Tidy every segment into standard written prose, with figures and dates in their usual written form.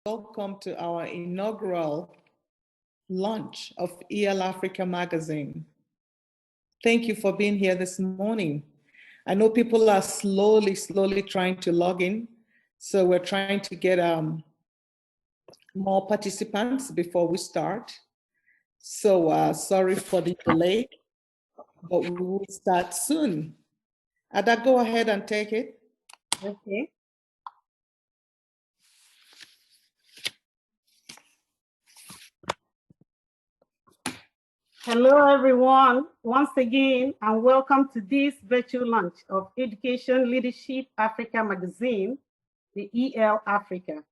welcome to our inaugural launch of EL Africa magazine. Thank you for being here this morning. I know people are slowly trying to log in, so we're trying to get more participants before we start. So sorry for the delay, but we will start soon. Ada, go ahead and take it. Okay. Hello, everyone, once again, and welcome to this virtual launch of Education Leadership Africa magazine, the EL Africa.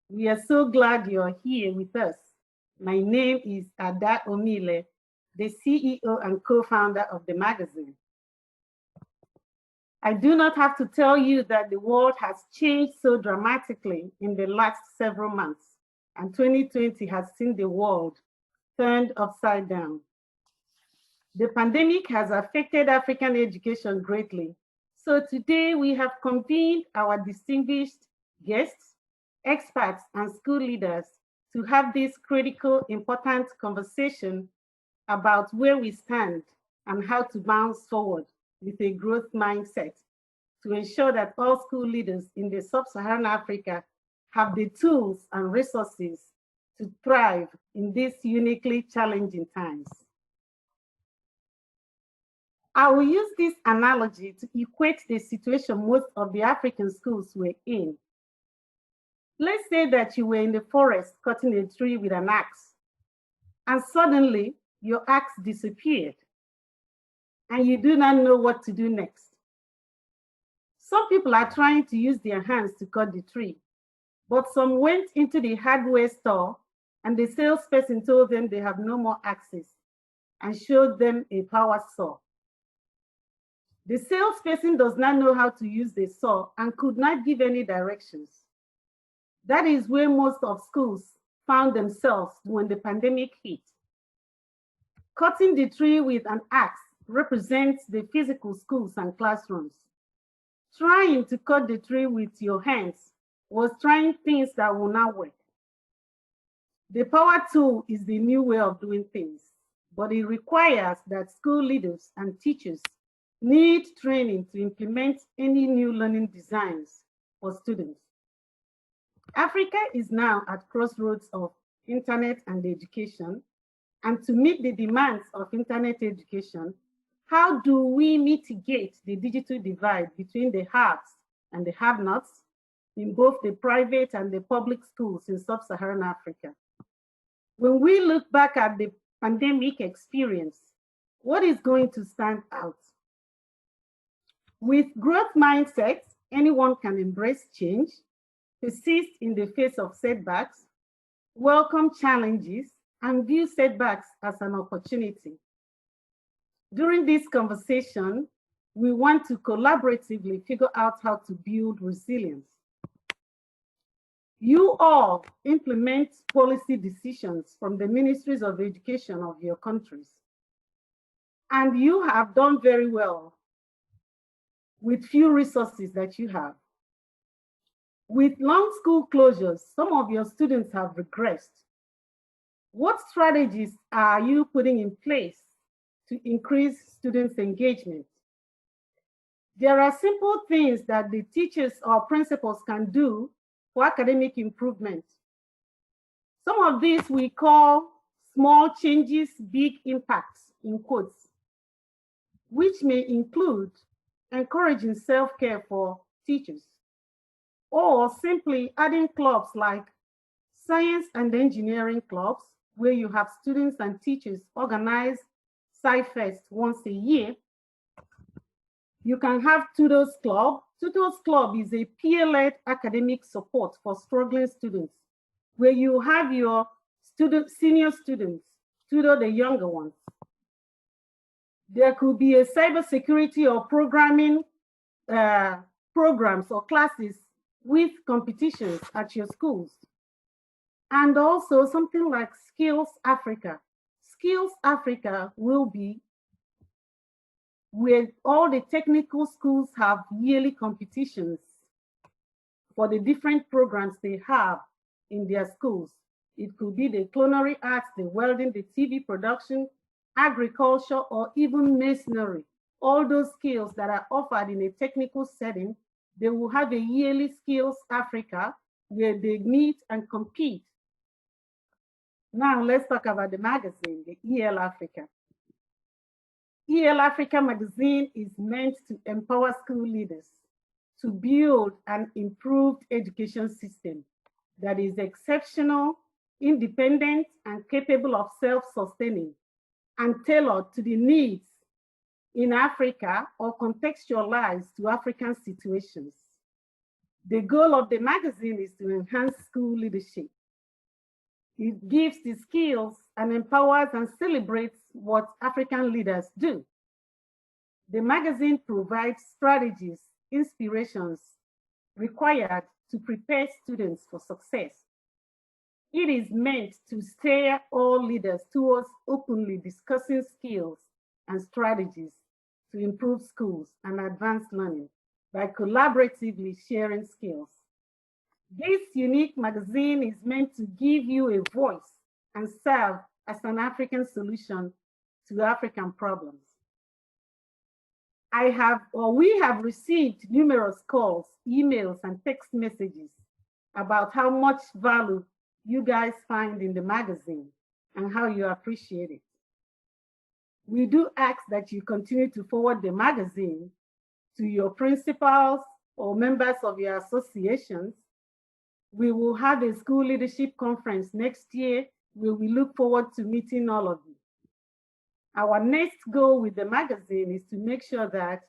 We are so glad you're here with us. My name is Ada Omile, the CEO and co-founder of the magazine. I do not have to tell you that the world has changed so dramatically in the last several months, and 2020 has seen the world turned upside down. The pandemic has affected African education greatly. So today we have convened our distinguished guests, experts, and school leaders to have this critical, important conversation about where we stand and how to bounce forward with a growth mindset to ensure that all school leaders in the sub-Saharan Africa have the tools and resources to thrive in these uniquely challenging times. I will use this analogy to equate the situation most of the African schools were in. Let's say that you were in the forest cutting a tree with an axe, and suddenly your axe disappeared, and you do not know what to do next. Some people are trying to use their hands to cut the tree, but some went into the hardware store and the salesperson told them they have no more axes and showed them a power saw. The salesperson does not know how to use the saw and could not give any directions. That is where most of schools found themselves when the pandemic hit. Cutting the tree with an axe represents the physical schools and classrooms. Trying to cut the tree with your hands was trying things that will not work. The power tool is the new way of doing things, but it requires that school leaders and teachers need training to implement any new learning designs for students. Africa is now at crossroads of internet and education, and to meet the demands of internet education, how do we mitigate the digital divide between the haves and the have-nots in both the private and the public schools in sub-Saharan Africa? When we look back at the pandemic experience, what is going to stand out? With growth mindsets, anyone can embrace change, persist in the face of setbacks, welcome challenges, and view setbacks as an opportunity. During this conversation, we want to collaboratively figure out how to build resilience. You all implement policy decisions from the ministries of education of your countries. And you have done very well with few resources that you have. With long school closures, some of your students have regressed. What strategies are you putting in place to increase students' engagement? There are simple things that the teachers or principals can do for academic improvement. Some of these we call small changes, big impacts, in quotes, which may include encouraging self-care for teachers, or simply adding clubs like science and engineering clubs, where you have students and teachers organize Sci-Fest once a year. You can have Tutors Club. Tutors Club is a peer-led academic support for struggling students, where you have your senior students tutor the younger ones. There could be a cybersecurity or programming programs or classes with competitions at your schools. And also something like Skills Africa. Skills Africa will be where all the technical schools have yearly competitions for the different programs they have in their schools. It could be the culinary arts, the welding, the TV production, agriculture, or even masonry. All those skills that are offered in a technical setting, they will have a yearly Skills Africa where they meet and compete. Now let's talk about the magazine, the EL Africa. EL Africa magazine is meant to empower school leaders to build an improved education system that is exceptional, independent, and capable of self-sustaining and tailored to the needs in Africa or contextualized to African situations. The goal of the magazine is to enhance school leadership. It gives the skills and empowers and celebrates what African leaders do. The magazine provides strategies, inspirations required to prepare students for success. It is meant to steer all leaders towards openly discussing skills and strategies to improve schools and advance learning by collaboratively sharing skills. This unique magazine is meant to give you a voice and serve as an African solution to African problems. We have received numerous calls, emails, and text messages about how much value you guys find in the magazine and how you appreciate it. We do ask that you continue to forward the magazine to your principals or members of your associations. We will have a school leadership conference next year where we look forward to meeting all of you. Our next goal with the magazine is to make sure that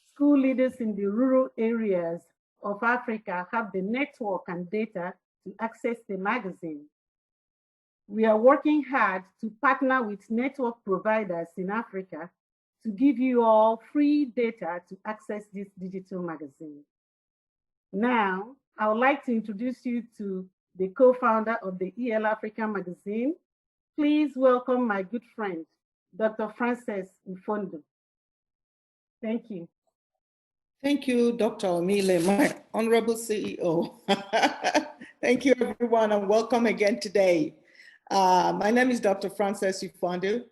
school leaders in the rural areas of Africa have the network and data to access the magazine. We are working hard to partner with network providers in Africa to give you all free data to access this digital magazine. Now, I would like to introduce you to the co-founder of the EL Africa magazine. Please welcome my good friend, Dr. Frances Mfondo. Thank you. Thank you, Dr. Omile, my honorable CEO. Thank you, everyone, and welcome again today. My name is Dr. Frances Mfondo.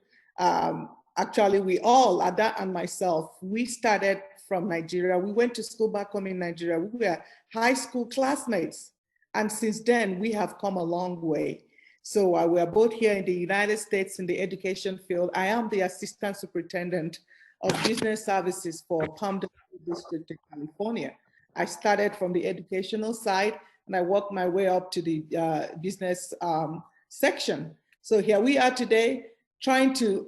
Actually, we all, Ada and myself, we started from Nigeria. We went to school back home in Nigeria. We were high school classmates. And since then, we have come a long way. So we are both here in the United States in the education field. I am the Assistant Superintendent of Business Services for Palm Desert District in California. I started from the educational side and I worked my way up to the business section. So here we are today trying to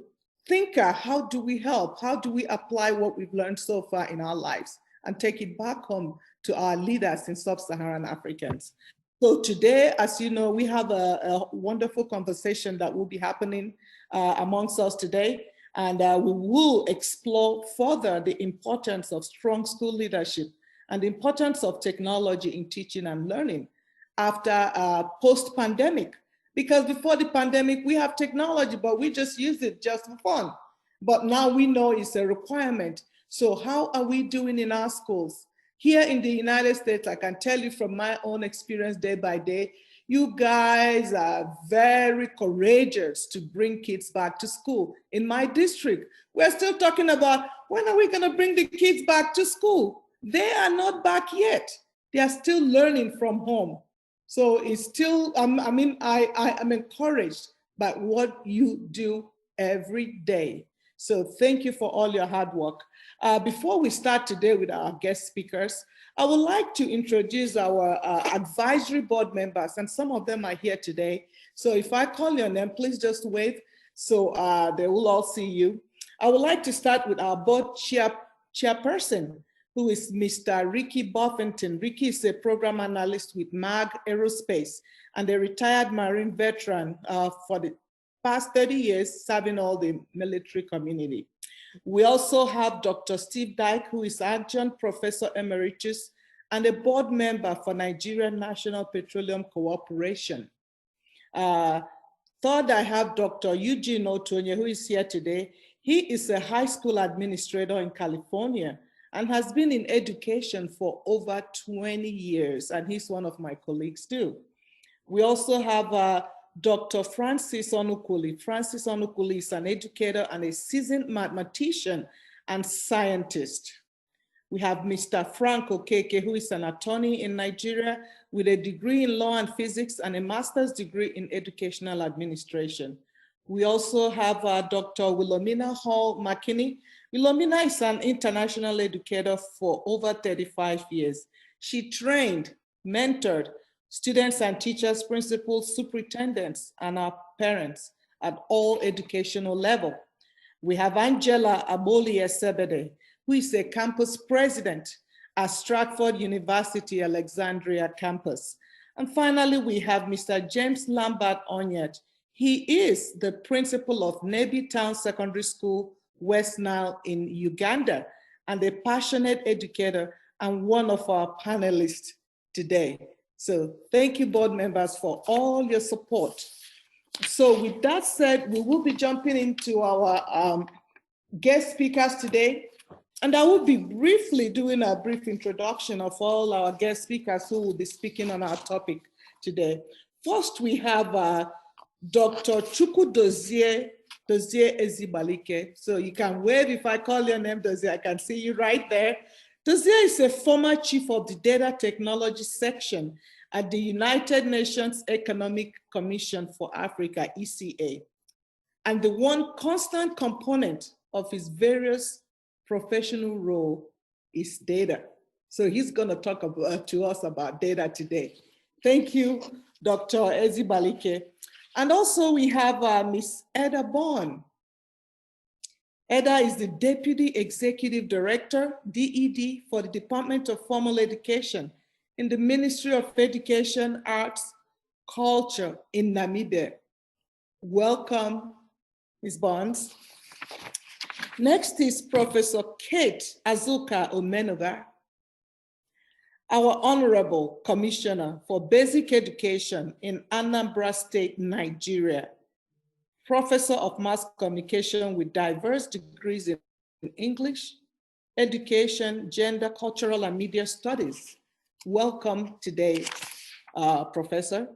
think, how do we help? How do we apply what we've learned so far in our lives and take it back home to our leaders in sub-Saharan Africans? So today, as you know, we have a wonderful conversation that will be happening amongst us today. And we will explore further the importance of strong school leadership and the importance of technology in teaching and learning after post-pandemic. Because before the pandemic, we have technology, but we just use it just for fun. But now we know it's a requirement. So how are we doing in our schools? Here in the United States, I can tell you from my own experience day by day, you guys are very courageous to bring kids back to school. In my district, we're still talking about when are we going to bring the kids back to school? They are not back yet. They are still learning from home. So it's still, I am encouraged by what you do every day. So thank you for all your hard work. Before we start today with our guest speakers, I would like to introduce our advisory board members, and some of them are here today. So if I call your name, please just wave so they will all see you. I would like to start with our board chairperson, who is Mr. Ricky Buffington. Ricky is a program analyst with MAG Aerospace and a retired Marine veteran for the past 30 years, serving all the military community. We also have Dr. Steve Dyke, who is adjunct professor emeritus and a board member for Nigerian National Petroleum Corporation. Third, I have Dr. Eugene Otonye, who is here today. He is a high school administrator in California and has been in education for over 20 years, and he's one of my colleagues too. We also have Dr. Francis Onukuli. Francis Onukuli is an educator and a seasoned mathematician and scientist. We have Mr. Frank Okeke, who is an attorney in Nigeria with a degree in law and physics and a master's degree in educational administration. We also have Dr. Wilhelmina Hall McKinney. Wilhelmina is an international educator for over 35 years. She trained, mentored students and teachers, principals, superintendents, and our parents at all educational levels. We have Angela Aboli Esebede, who is a campus president at Stratford University, Alexandria campus. And finally, we have Mr. James Lambert Onyet. He is the principal of Nebi Town Secondary School, West Nile in Uganda, and a passionate educator and one of our panelists today. So thank you, board members, for all your support. So with that said, we will be jumping into our guest speakers today. And I will be briefly doing a brief introduction of all our guest speakers who will be speaking on our topic today. First, we have Dr. Chukwu Dozie Ezibalike. So you can wave if I call your name, Dozie. I can see you right there. Dozie is a former chief of the Data Technology Section at the United Nations Economic Commission for Africa, ECA, and the one constant component of his various professional role is data. So he's going to talk to us about data today. Thank you, Dr. Ezibalike. And also we have Ms. Eda Bond. Eda is the Deputy Executive Director, DED, for the Department of Formal Education in the Ministry of Education, Arts, Culture in Namibia. Welcome, Ms. Bonds. Next is Professor Kate Azuka Omenoga, our Honorable Commissioner for Basic Education in Anambra State, Nigeria, Professor of Mass Communication with diverse degrees in English, Education, Gender, Cultural, and Media Studies. Welcome today, Professor.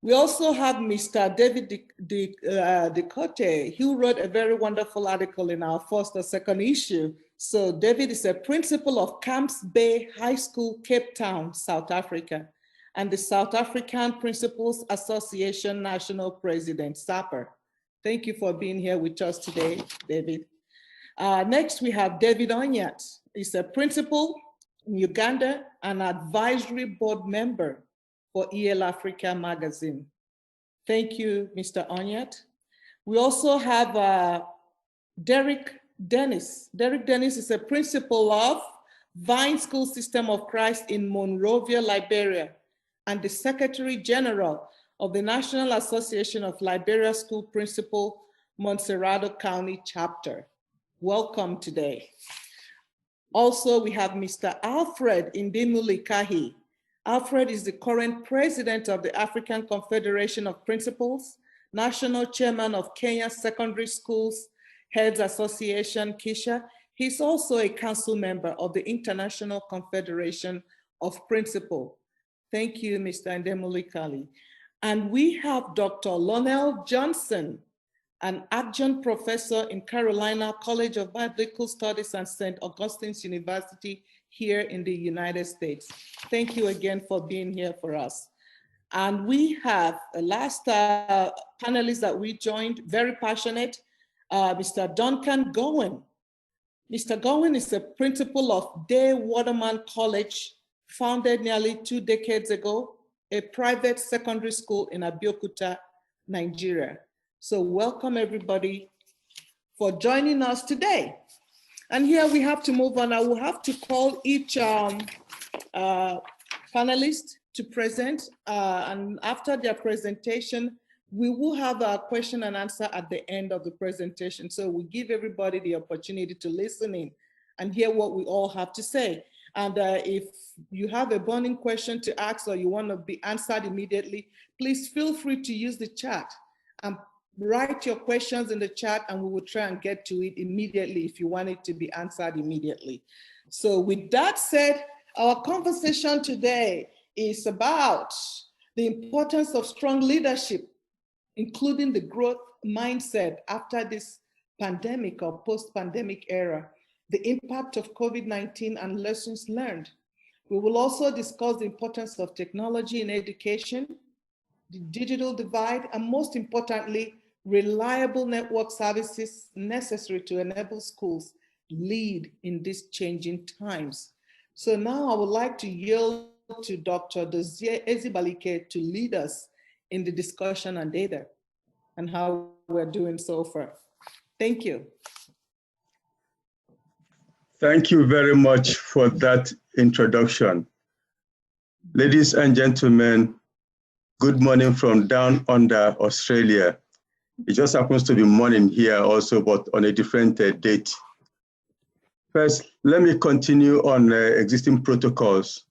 We also have Mr. David Decote, who wrote a very wonderful article in our first or second issue. So David is a principal of Camps Bay High School, Cape Town, South Africa, and the South African Principals Association National President, SAPER. Thank you for being here with us today, David. Next, we have David Onyat. He's a principal in Uganda and advisory board member for EL Africa magazine. Thank you, Mr. Onyat. We also have Derek Dennis. Derek Dennis is a principal of Vine School System of Christ in Monrovia, Liberia, and the Secretary General of the National Association of Liberia School Principal, Montserrado County Chapter. Welcome today. Also, we have Mr. Alfred Indimulikahi. Alfred is the current president of the African Confederation of Principals, national chairman of Kenya Secondary Schools Heads Association, KISHA. He's also a council member of the International Confederation of Principals. Thank you, Mr. Ndemulikali. And we have Dr. Lonel Johnson, an adjunct professor in Carolina College of Biblical Studies and St. Augustine's University here in the United States. Thank you again for being here for us. And we have a last panelist that we joined, very passionate, Mr. Duncan Gowen. Mr. Gowen is a principal of Day Waterman College, founded nearly 2 decades ago, a private secondary school in Abeokuta, Nigeria. So welcome everybody for joining us today. And here we have to move on. I will have to call each panelist to present. And after their presentation, we will have a question and answer at the end of the presentation. So we give everybody the opportunity to listen in and hear what we all have to say. And if you have a burning question to ask or you want to be answered immediately, please feel free to use the chat and write your questions in the chat and we will try and get to it immediately if you want it to be answered immediately. So with that said, our conversation today is about the importance of strong leadership, including the growth mindset after this pandemic or post-pandemic era, the impact of COVID-19 and lessons learned. We will also discuss the importance of technology in education, the digital divide, and most importantly, reliable network services necessary to enable schools lead in these changing times. So now I would like to yield to Dr. Dozie Ezibalike to lead us in the discussion on data and how we're doing so far. Thank you. Thank you very much for that introduction. Ladies and gentlemen, good morning from down under Australia. It just happens to be morning here also, but on a different date. First, let me continue on existing protocols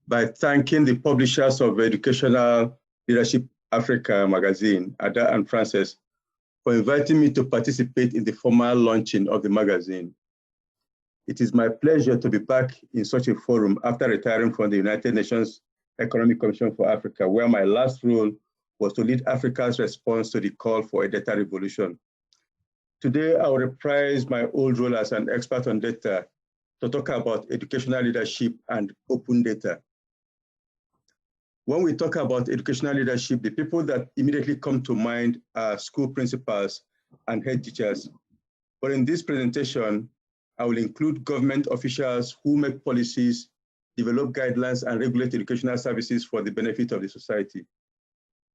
by thanking the publishers of Educational Leadership Africa magazine, Ada and Frances, for inviting me to participate in the formal launching of the magazine. It is my pleasure to be back in such a forum after retiring from the United Nations Economic Commission for Africa, where my last role was to lead Africa's response to the call for a data revolution. Today, I will reprise my old role as an expert on data to talk about educational leadership and open data. When we talk about educational leadership, the people that immediately come to mind are school principals and head teachers. But in this presentation, I will include government officials who make policies, develop guidelines, and regulate educational services for the benefit of the society.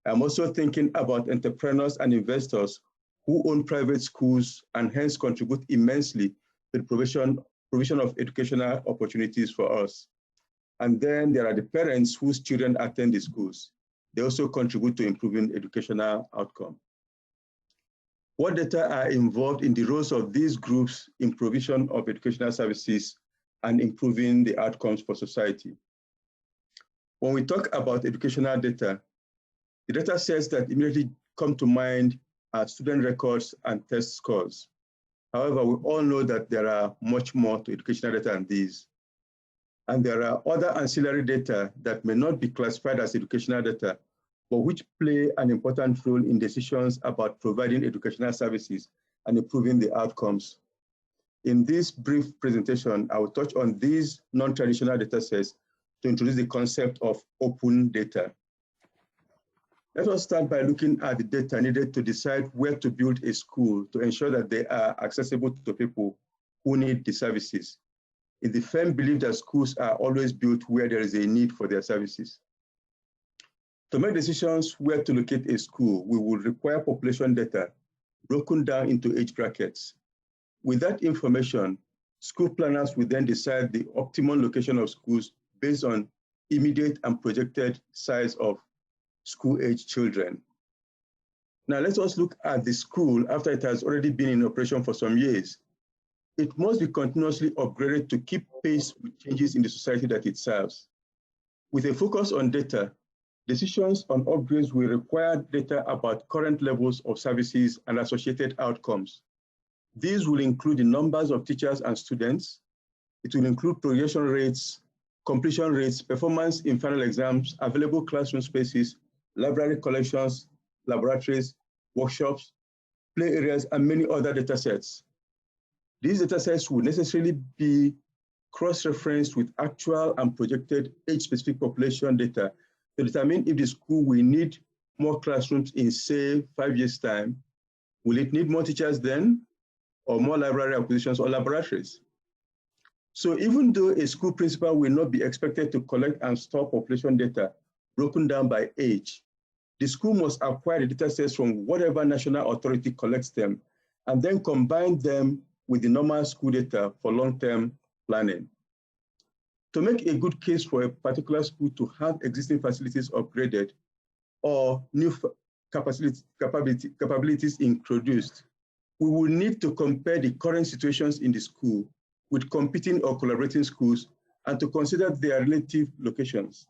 I'm also thinking about entrepreneurs and investors who own private schools and hence contribute immensely to the provision of educational opportunities for us. And then there are the parents whose children attend the schools. They also contribute to improving educational outcome. What data are involved in the roles of these groups in provision of educational services and improving the outcomes for society? When we talk about educational data, the data sets that immediately come to mind are student records and test scores. However, we all know that there are much more to educational data than these. And there are other ancillary data that may not be classified as educational data, but which play an important role in decisions about providing educational services and improving the outcomes. In this brief presentation, I will touch on these non-traditional data sets to introduce the concept of open data. Let us start by looking at the data needed to decide where to build a school to ensure that they are accessible to people who need the services. In the firm belief that schools are always built where there is a need for their services. To make decisions where to locate a school, we will require population data broken down into age brackets. With that information, school planners will then decide the optimum location of schools based on immediate and projected size of school-age children. Now let us look at the school after it has already been in operation for some years. It must be continuously upgraded to keep pace with changes in the society that it serves. With a focus on data, decisions on upgrades will require data about current levels of services and associated outcomes. These will include the numbers of teachers and students. It will include progression rates, completion rates, performance in final exams, available classroom spaces, library collections, laboratories, workshops, play areas, and many other data sets. These data sets will necessarily be cross-referenced with actual and projected age-specific population data to determine if the school will need more classrooms in, say, 5 years' time. Will it need more teachers then, or more library acquisitions or laboratories? So even though a school principal will not be expected to collect and store population data broken down by age, the school must acquire the data sets from whatever national authority collects them and then combine them with the normal school data for long-term planning. To make a good case for a particular school to have existing facilities upgraded or new capabilities introduced, we will need to compare the current situations in the school with competing or collaborating schools and to consider their relative locations.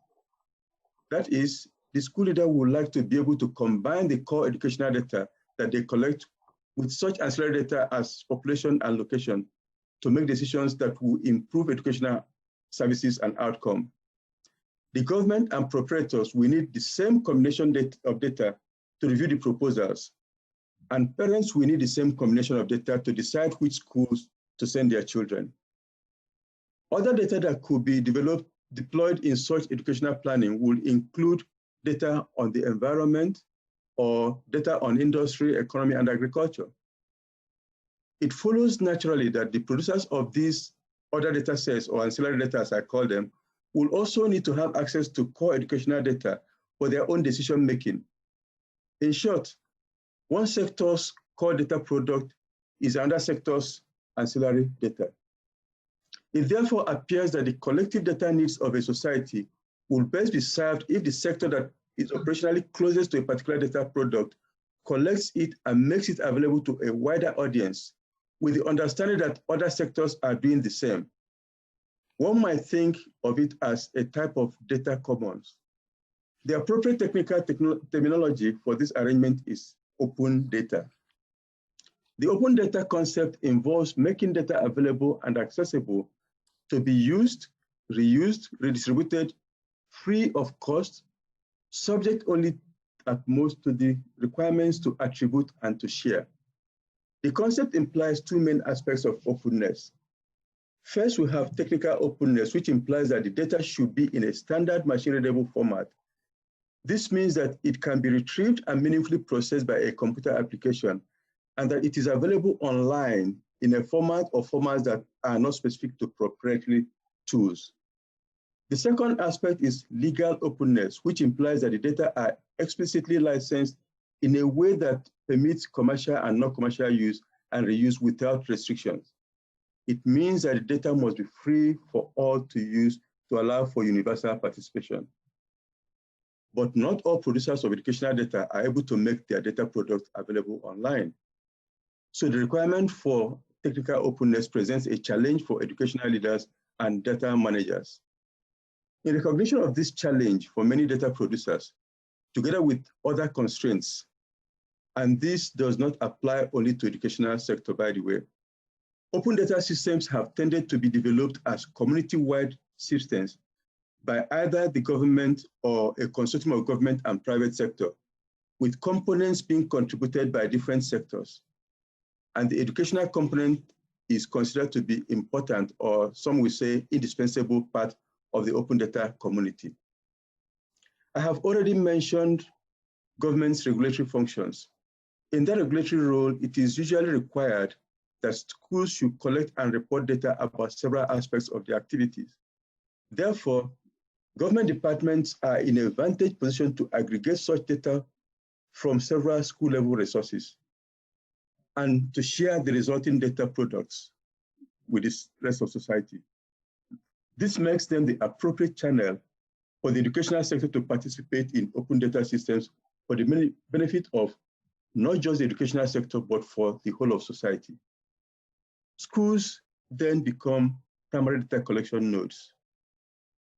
That is, the school leader would like to be able to combine the core educational data that they collect with such ancillary data as population and location to make decisions that will improve educational services and outcome. The government and proprietors will need the same combination of data to review the proposals, and parents will need the same combination of data to decide which schools to send their children. Other data that could be deployed in such educational planning will include data on the environment or data on industry, economy, and agriculture. It follows naturally that the producers of these other data sets, or ancillary data as I call them, will also need to have access to core educational data for their own decision making. In short, one sector's core data product is another sector's ancillary data. It therefore appears that the collective data needs of a society will best be served if the sector that is operationally closest to a particular data product collects it and makes it available to a wider audience, with the understanding that other sectors are doing the same. One might think of it as a type of data commons. The appropriate technical terminology for this arrangement is open data. The open data concept involves making data available and accessible to be used, reused, redistributed, free of cost, subject only at most to the requirements to attribute and to share. The concept implies two main aspects of openness. First, we have technical openness, which implies that the data should be in a standard machine-readable format. This means that it can be retrieved and meaningfully processed by a computer application, and that it is available online in a format or formats that are not specific to proprietary tools. The second aspect is legal openness, which implies that the data are explicitly licensed in a way that permits commercial and non-commercial use and reuse without restrictions. It means that the data must be free for all to use to allow for universal participation. But not all producers of educational data are able to make their data products available online. So the requirement for technical openness presents a challenge for educational leaders and data managers. In recognition of this challenge for many data producers, together with other constraints, and this does not apply only to educational sector, by the way, open data systems have tended to be developed as community-wide systems by either the government or a consortium of government and private sector, with components being contributed by different sectors. And the educational component is considered to be important, or some will say indispensable part of the open data community. I have already mentioned government's regulatory functions. In that regulatory role, it is usually required that schools should collect and report data about several aspects of their activities. Therefore, government departments are in a vantage position to aggregate such data from several school-level resources and to share the resulting data products with the rest of society. This makes them the appropriate channel for the educational sector to participate in open data systems for the benefit of not just the educational sector, but for the whole of society. Schools then become primary data collection nodes.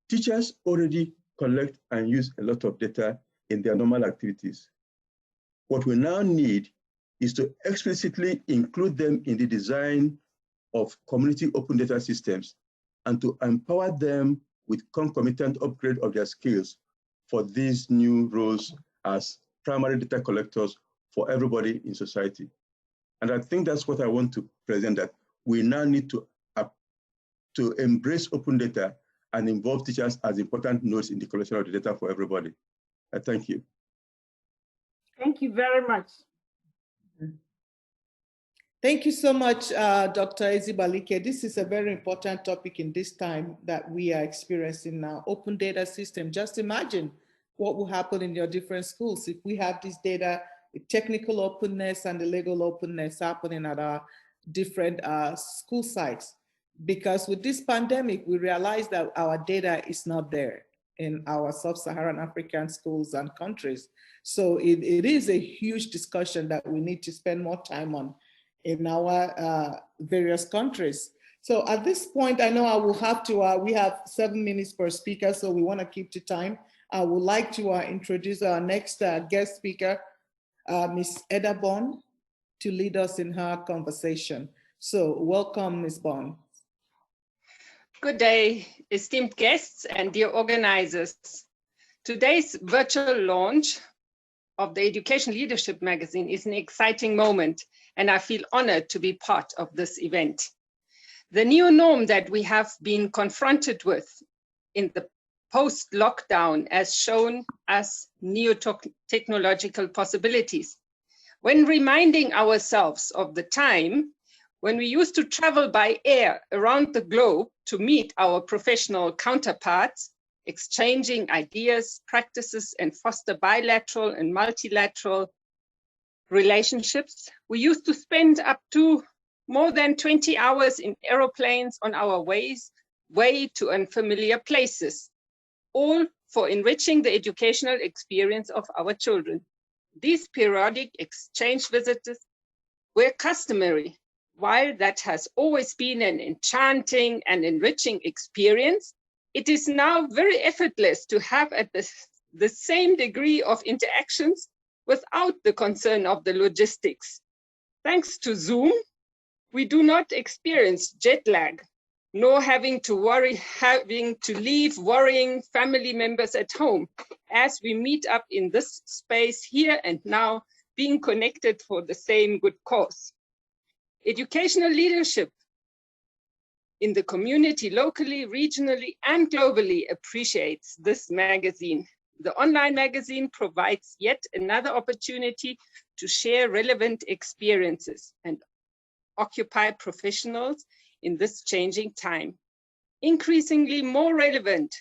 Teachers already collect and use a lot of data in their normal activities. What we now need is to explicitly include them in the design of community open data systems and to empower them with concomitant upgrade of their skills for these new roles as primary data collectors for everybody in society. And I think that's what I want to present, that we now need to embrace open data and involve teachers as important nodes in the collection of the data for everybody. Thank you. Thank you very much. Thank you so much, Dr. Ezibalike. This is a very important topic in this time that we are experiencing now, open data system. Just imagine what will happen in your different schools if we have this data, the technical openness and the legal openness happening at our different school sites. Because with this pandemic, we realize that our data is not there in our sub-Saharan African schools and countries. So it is a huge discussion that we need to spend more time on in our various countries. So at this point, I know I will have to, we have 7 minutes per speaker, so we want to keep to time. I would like to introduce our next guest speaker, Ms. Eda Bond, to lead us in her conversation. So welcome, Ms. Bond. Good day, esteemed guests and dear organizers. Today's virtual launch of the Education Leadership magazine is an exciting moment, and I feel honored to be part of this event. The new norm that we have been confronted with in the post-lockdown has shown us new technological possibilities. When reminding ourselves of the time when we used to travel by air around the globe to meet our professional counterparts, exchanging ideas, practices, and foster bilateral and multilateral relationships, we used to spend up to more than 20 hours in aeroplanes on our way to unfamiliar places, all for enriching the educational experience of our children. These periodic exchange visits were customary. While that has always been an enchanting and enriching experience, it is now very effortless to have at the same degree of interactions without the concern of the logistics. Thanks to Zoom, we do not experience jet lag, nor having to leave worrying family members at home as we meet up in this space here and now, being connected for the same good cause. Educational leadership in the community, locally, regionally, and globally appreciates this magazine. The online magazine provides yet another opportunity to share relevant experiences and occupy professionals in this changing time. Increasingly more relevant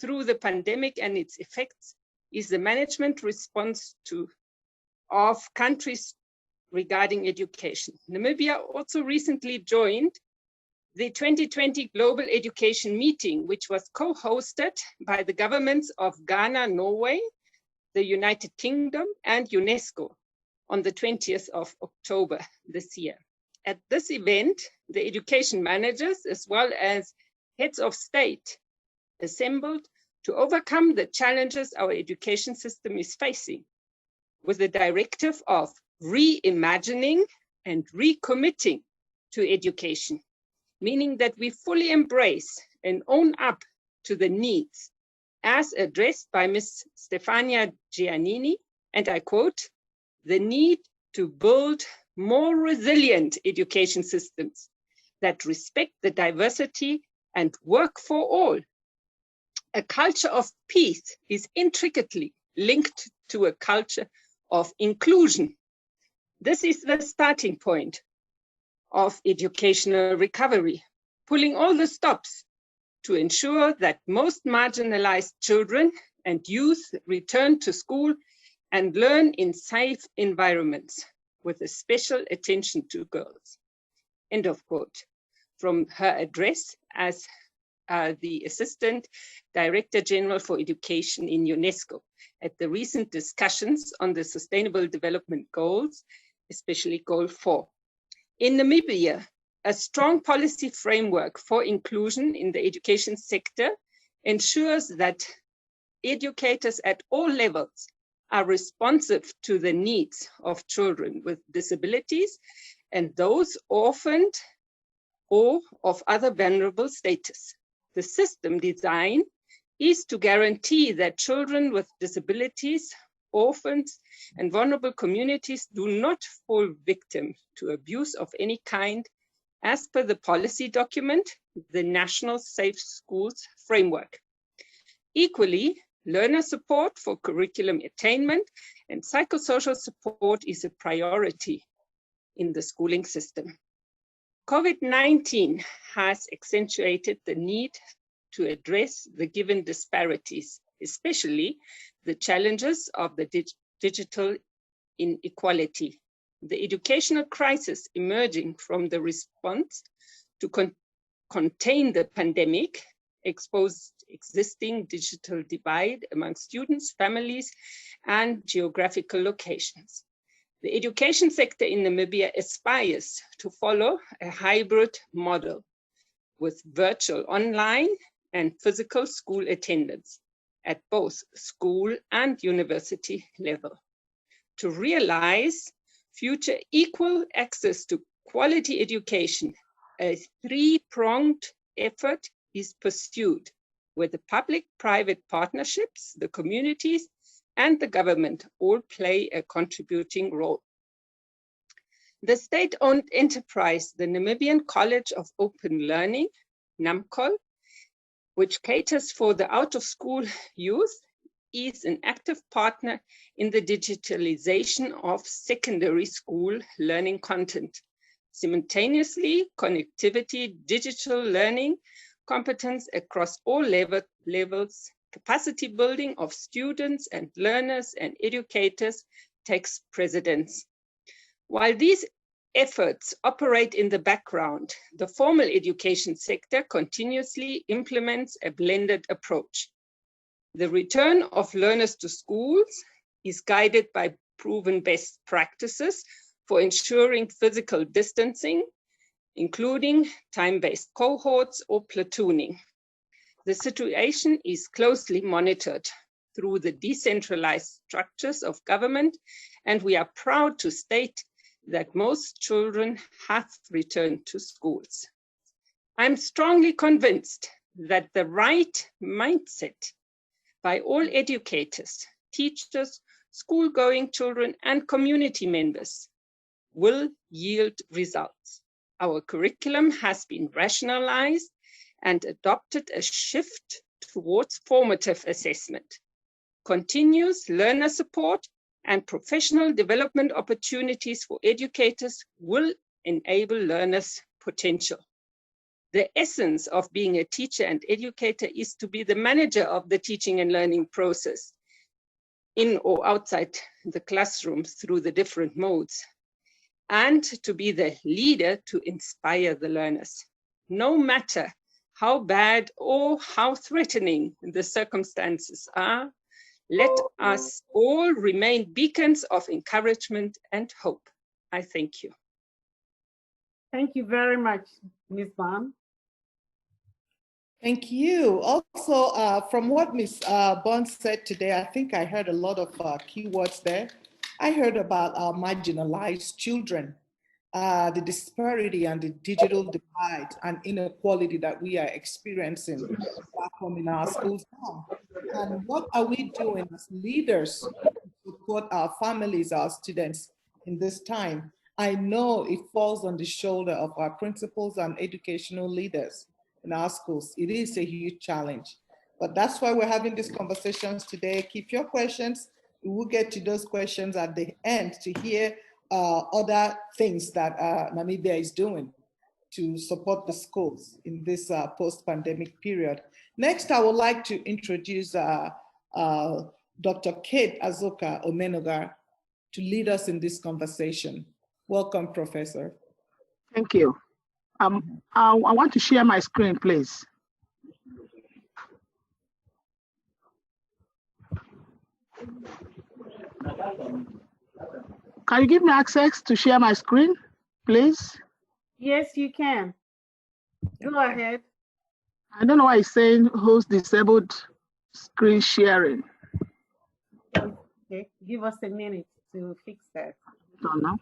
through the pandemic and its effects is the management response of countries regarding education. Namibia also recently joined the 2020 Global Education Meeting, which was co-hosted by the governments of Ghana, Norway, the United Kingdom, and UNESCO on the 20th of October this year. At this event, the education managers, as well as heads of state, assembled to overcome the challenges our education system is facing, with the directive of reimagining and recommitting to education, meaning that we fully embrace and own up to the needs as addressed by Ms. Stefania Giannini, and I quote, the need to build more resilient education systems that respect the diversity and work for all. A culture of peace is intricately linked to a culture of inclusion. This is the starting point of educational recovery, pulling all the stops to ensure that most marginalized children and youth return to school and learn in safe environments, with a special attention to girls. End of quote. From her address as the Assistant Director General for Education in UNESCO at the recent discussions on the Sustainable Development Goals, especially Goal 4. In Namibia, a strong policy framework for inclusion in the education sector ensures that educators at all levels are responsive to the needs of children with disabilities and those orphaned or of other vulnerable status. The system design is to guarantee that children with disabilities, orphans, and vulnerable communities do not fall victim to abuse of any kind, as per the policy document, the National Safe Schools Framework. Equally, learner support for curriculum attainment and psychosocial support is a priority in the schooling system. COVID-19 has accentuated the need to address the given disparities, especially the challenges of the digital inequality. The educational crisis emerging from the response to contain the pandemic exposed existing digital divide among students, families, and geographical locations. The education sector in Namibia aspires to follow a hybrid model with virtual online and physical school attendance at both school and university level. To realize future equal access to quality education, a three-pronged effort is pursued, where the public-private partnerships, the communities, and the government all play a contributing role. The state-owned enterprise, the Namibian College of Open Learning, NAMCOL, which caters for the out-of-school youth, is an active partner in the digitalization of secondary school learning content. Simultaneously, connectivity, digital learning, competence across all levels, capacity building of students and learners and educators takes precedence. While these efforts operate in the background, the formal education sector continuously implements a blended approach. The return of learners to schools is guided by proven best practices for ensuring physical distancing, including time-based cohorts or platooning. The situation is closely monitored through the decentralized structures of government, and we are proud to state that most children have returned to schools. I'm strongly convinced that the right mindset by all educators, teachers, school-going children, and community members will yield results. Our curriculum has been rationalized and adopted a shift towards formative assessment, continuous learner support, and professional development opportunities for educators will enable learners' potential. The essence of being a teacher and educator is to be the manager of the teaching and learning process in or outside the classrooms through the different modes, and to be the leader to inspire the learners. No matter how bad or how threatening the circumstances are, let us all remain beacons of encouragement and hope. I thank you. Thank you very much, Ms. Bond. Thank you. Also, from what Ms. Bond said today, I think I heard a lot of keywords there. I heard about our marginalized children, the disparity and the digital divide and inequality that we are experiencing back home in our schools now. And what are we doing as leaders to support our families, our students in this time? I know it falls on the shoulder of our principals and educational leaders in our schools. It is a huge challenge, but that's why we're having these conversations today. Keep your questions. We will get to those questions at the end to hear other things that Namibia is doing to support the schools in this post-pandemic period. Next, I would like to introduce Dr. Kate Azuka Omenoga to lead us in this conversation. Welcome, Professor. Thank you. I want to share my screen, please. Can you give me access to share my screen, please? Yes, you can. Go ahead. I don't know why it's saying host disabled screen sharing. Okay, give us a minute to fix that. Don't know.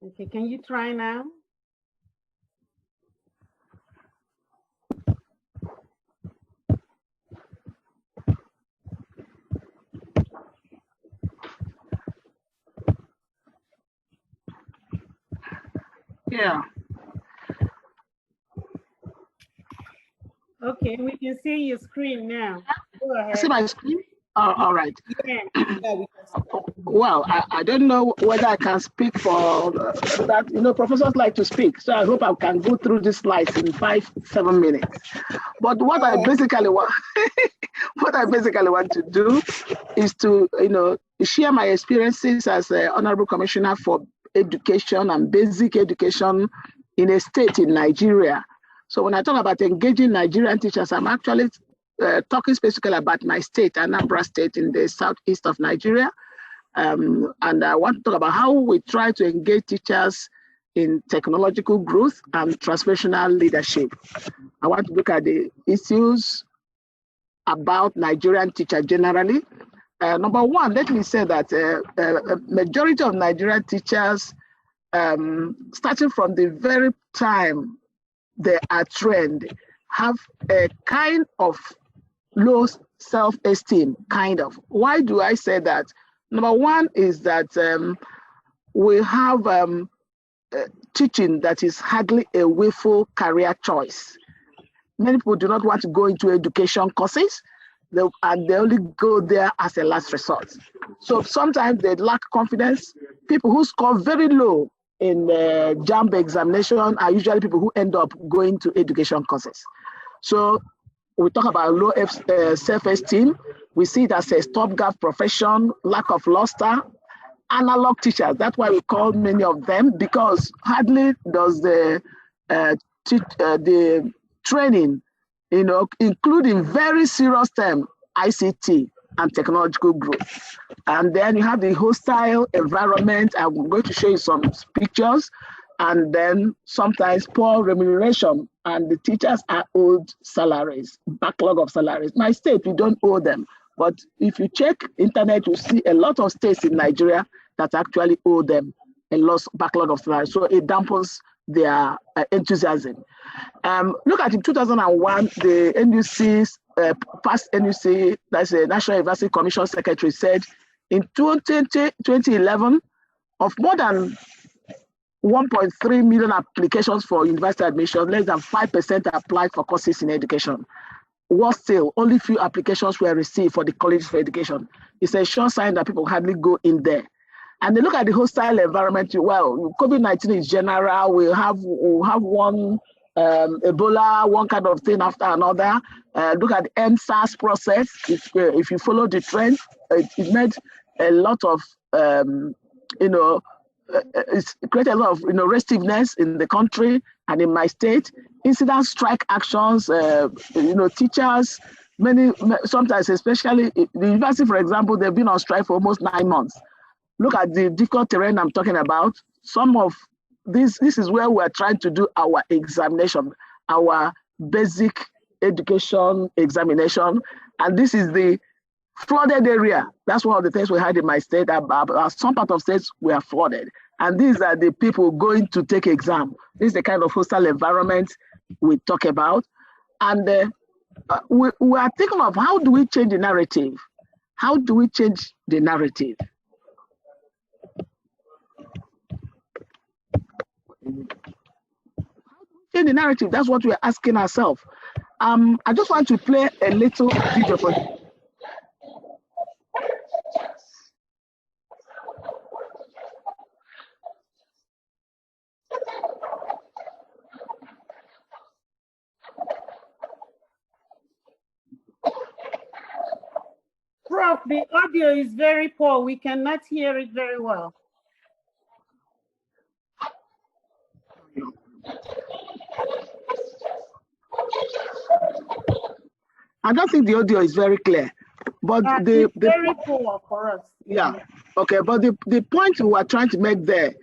Okay, can you try now? Yeah. Okay, we can see your screen now. Go ahead. See my screen? Oh, all right. Yeah. Well, I don't know whether I can speak for that. You know, professors like to speak, so I hope I can go through these slides in 5-7 minutes. But what I basically want, to do is to, share my experiences as an Honorable Commissioner for Education and Basic Education in a state in Nigeria. So when I talk about engaging Nigerian teachers, I'm actually talking specifically about my state, Anambra State in the southeast of Nigeria. And I want to talk about how we try to engage teachers in technological growth and transformational leadership. I want to look at the issues about Nigerian teachers generally. Number one, let me say that a majority of Nigerian teachers starting from the very time they are trained, have a kind of low self-esteem, kind of. Why do I say that? Number one is that we have teaching that is hardly a willful career choice. Many people do not want to go into education courses, and they only go there as a last resort. So sometimes they lack confidence. People who score very low in the JAMB examination are usually people who end up going to education courses. So we talk about low self-esteem. We see it as a stopgap profession, lack of luster, analog teachers. That's why we call many of them, because hardly does the training, including very serious term, ICT and technological growth. And then you have the hostile environment. I'm going to show you some pictures. And then sometimes poor remuneration, and the teachers are owed salaries, backlog of salaries. My state, we don't owe them. But if you check internet, you see a lot of states in Nigeria that actually owe them a lost backlog of salaries. So it dampens their enthusiasm. Look at in 2001, the NUC's past NUC, that's the National University Commission Secretary, said in 2011, of more than 1.3 million applications for university admission, less than 5% applied for courses in education. Worse still, only few applications were received for the college for education. It's a sure sign that people hardly go in there. And they look at the hostile environment. Well, COVID-19 is general. We'll have one Ebola, one kind of thing after another. Look at the MSARS process. If you follow the trend, it made a lot of, it's created a lot of restiveness in the country and in my state. Incident strike actions, teachers, sometimes, especially the university, for example, they've been on strike for almost 9 months. Look at the difficult terrain I'm talking about. Some of this is where we're trying to do our examination, our basic education examination. And this is the flooded area. That's one of the things we had in my state. Some part of states were flooded. And these are the people going to take exam. This is the kind of hostile environment we talk about. And we are thinking of how do we change the narrative? How do we change the narrative? Change the narrative, that's what we're asking ourselves. I just want to play a little video for you. Prof, the audio is very poor. We cannot hear it very well. I don't think the audio is very clear, but it's very poor for us. Yeah, okay, but the point we are trying to make there,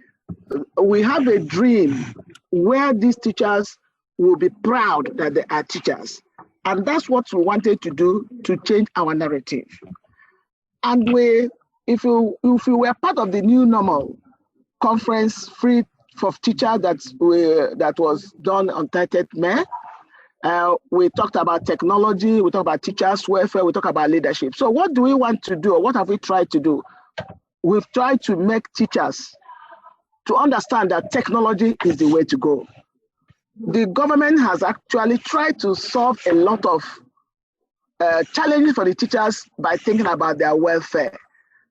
we have a dream where these teachers will be proud that they are teachers. And that's what we wanted to do to change our narrative. And if we were part of the new normal conference free for teachers that was done on 30th May, we talked about technology, we talked about teachers' welfare, we talked about leadership. So what do we want to do, or what have we tried to do? We've tried to make teachers to understand that technology is the way to go. The government has actually tried to solve a lot of challenges for the teachers by thinking about their welfare.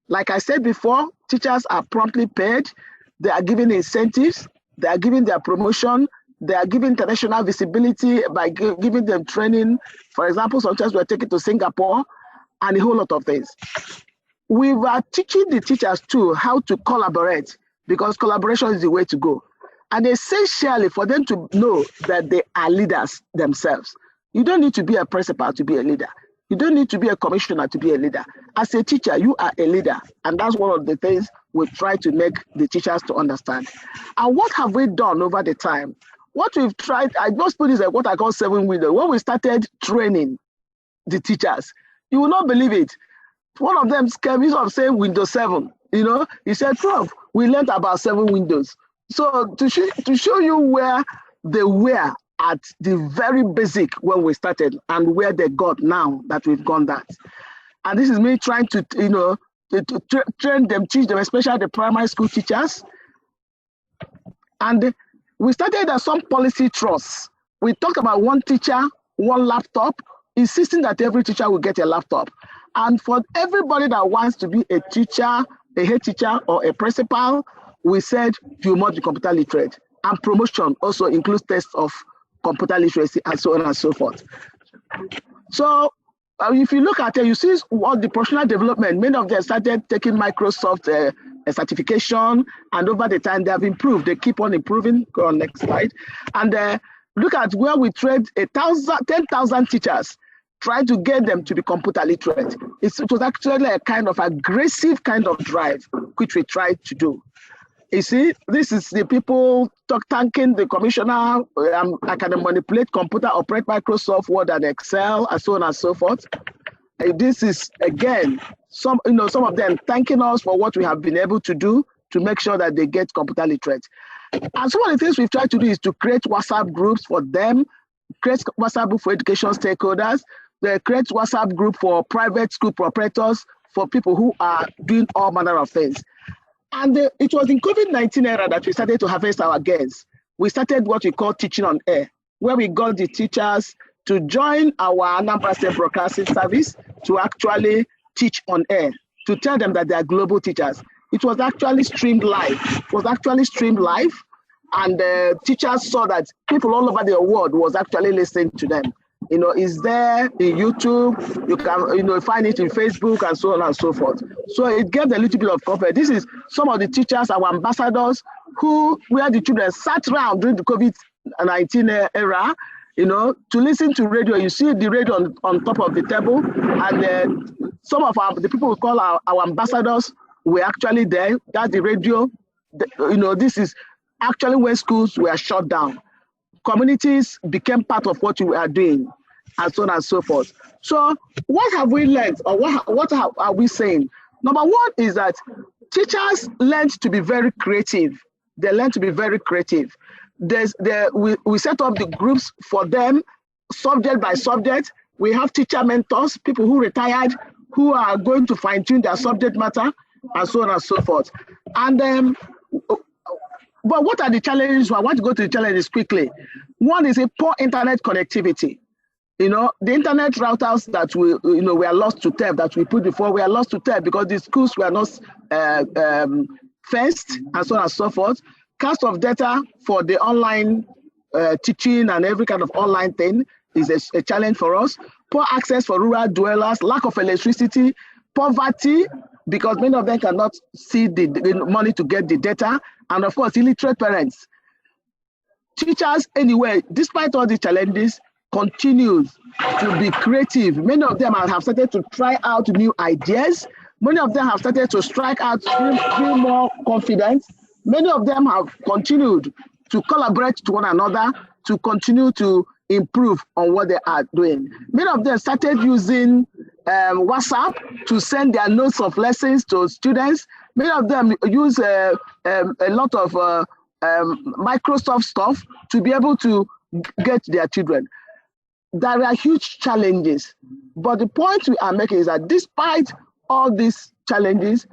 Like I said before, teachers are promptly paid, they are given incentives, they are given their promotion, they are given international visibility by giving them training. For example, sometimes we're taken to Singapore and a whole lot of things. We were teaching the teachers too how to collaborate, because collaboration is the way to go. And essentially for them to know that they are leaders themselves. You don't need to be a principal to be a leader. You don't need to be a commissioner to be a leader. As a teacher, you are a leader. And that's one of the things we try to make the teachers to understand. And what have we done over the time? What we've tried, I just put this like what I call 7 windows. When we started training the teachers, you will not believe it. One of them came, instead of saying Windows 7, he said, Prof, we learned about 7 windows. So to show you where they were at the very basic when we started and where they got now that we've gone that. And this is me trying to, to train them, teach them, especially the primary school teachers. And we started at some policy trusts. We talked about one teacher, one laptop, insisting that every teacher will get a laptop. And for everybody that wants to be a teacher, a head teacher, or a principal, we said you must be computer literate. And promotion also includes tests of computer literacy and so on and so forth. So if you look at it, you see what the professional development, many of them started taking Microsoft certification, and over the time they have improved. They keep on improving. Go on next slide. And look at where we trained 10,000 teachers, trying to get them to be computer literate. It was actually a kind of aggressive kind of drive, which we tried to do. You see, this is the people thanking the commissioner. I can manipulate computer, operate Microsoft Word and Excel, and so on and so forth. This is again some of them thanking us for what we have been able to do to make sure that they get computer literate. And some of the things we've tried to do is to create WhatsApp groups for them, create WhatsApp group for education stakeholders, they create WhatsApp group for private school proprietors, for people who are doing all manner of things. And it was in COVID-19 era that we started to harvest our gains. We started what we call teaching on air, where we got the teachers to join our Anambra State Broadcasting Service to actually teach on air, to tell them that they are global teachers. It was actually streamed live. And teachers saw that people all over the world was actually listening to them. Is there in YouTube, you can find it in Facebook and so on and so forth. So it gave a little bit of confidence. This is some of the teachers, our ambassadors, where the children sat around during the COVID-19 era, to listen to radio. You see the radio on top of the table, and some of the people we call our ambassadors were actually there. That's the radio. This is actually when schools were shut down. Communities became part of what we are doing, and so on and so forth. So what have we learned, or what are we saying? Number one is that teachers learned to be very creative. They learned to be very creative. We set up the groups for them, subject by subject. We have teacher mentors, people who retired, who are going to fine-tune their subject matter, and so on and so forth. And but what are the challenges? I want to go to the challenges quickly. One is a poor internet connectivity. The internet routers that we are lost to TEF that we put before, we are lost to TEF because the schools were not fenced, and so on and so forth. Cost of data for the online teaching and every kind of online thing is a challenge for us. Poor access for rural dwellers, lack of electricity, poverty, because many of them cannot see the money to get the data, and of course, illiterate parents. Teachers, anyway, despite all the challenges, continue to be creative. Many of them have started to try out new ideas. Many of them have started to strike out, feel more confident. Many of them have continued to collaborate to one another to continue to improve on what they are doing. Many of them started using WhatsApp to send their notes of lessons to students. Many of them use a lot of Microsoft stuff to be able to get their children. There are huge challenges, but the point we are making is that despite all these challenges,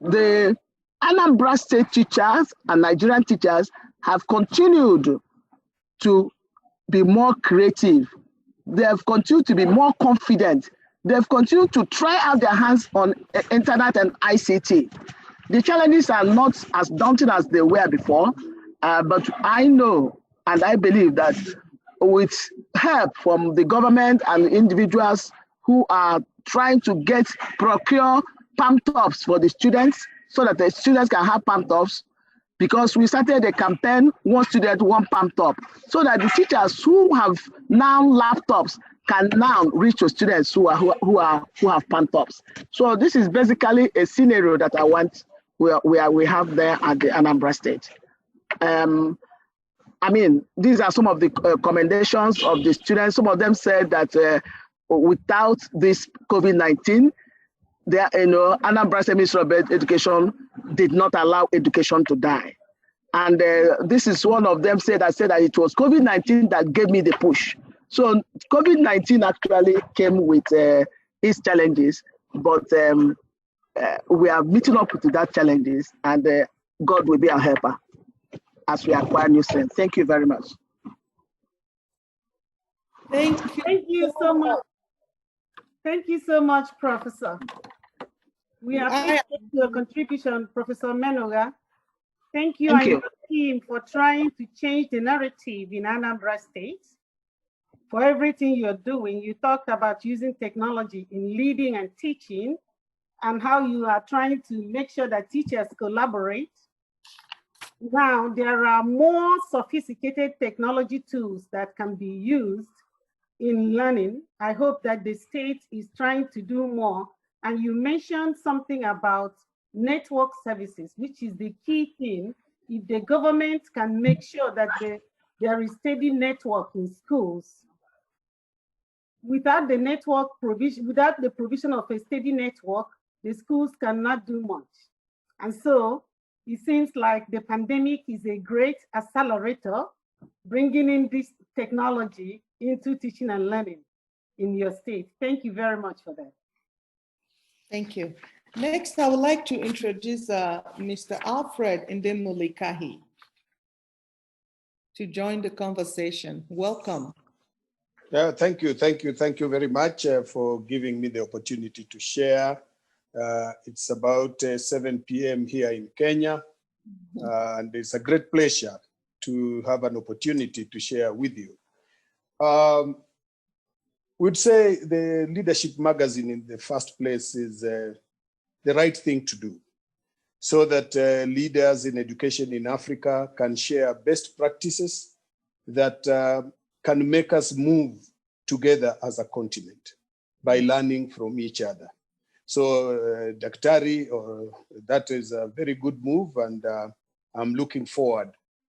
the Anambra State teachers and Nigerian teachers have continued to be more creative. They have continued to be more confident. They've continued to try out their hands on internet and ICT. The challenges are not as daunting as they were before, but I know and I believe that with help from the government and individuals who are trying to procure palm tops for the students so that the students can have palm tops, because we started a campaign, one student, one palm top, so that the teachers who have now laptops can now reach to students who have palm tops. So this is basically a scenario that I want we have there at the Anambra State. I mean, these are some of the commendations of the students. Some of them said that without this COVID-19, Anambra State Ministry of Education did not allow education to die. And this is one of them said that it was COVID-19 that gave me the push. So COVID-19 actually came with its challenges, but we are meeting up to that challenges, and God will be our helper as we acquire new strength. Thank you very much. Thank you. Thank you so much. Thank you so much, Professor. We appreciate your contribution, Professor Menoga. Thank you and your team for trying to change the narrative in Anambra State. For everything you're doing, you talked about using technology in leading and teaching, and how you are trying to make sure that teachers collaborate. Now, there are more sophisticated technology tools that can be used in learning. I hope that the state is trying to do more. And you mentioned something about network services, which is the key thing. If the government can make sure that there is steady network in schools, without the network provision, without the provision of a steady network, the schools cannot do much. And so it seems like the pandemic is a great accelerator, bringing in this technology into teaching and learning in your state. Thank you very much for that. Thank you. Next, I would like to introduce Mr. Alfred Ndemulikahi to join the conversation. Welcome. Yeah, thank you very much for giving me the opportunity to share. It's about 7 p.m. here in Kenya, and it's a great pleasure to have an opportunity to share with you. We'd say the Leadership Magazine in the first place is the right thing to do, so that leaders in education in Africa can share best practices that can make us move together as a continent by learning from each other. So Daktari, that is a very good move, and I'm looking forward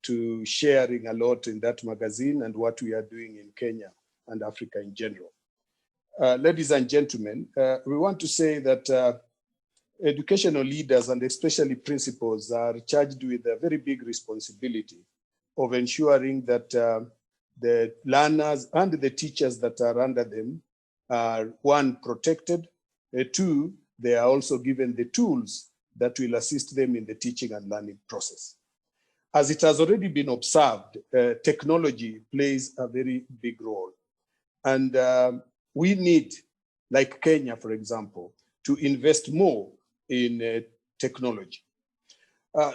to sharing a lot in that magazine and what we are doing in Kenya and Africa in general. Ladies and gentlemen, we want to say that educational leaders and especially principals are charged with a very big responsibility of ensuring that the learners and the teachers that are under them are, one, protected, two, they are also given the tools that will assist them in the teaching and learning process. As it has already been observed, technology plays a very big role. And we need, like Kenya, for example, to invest more in technology.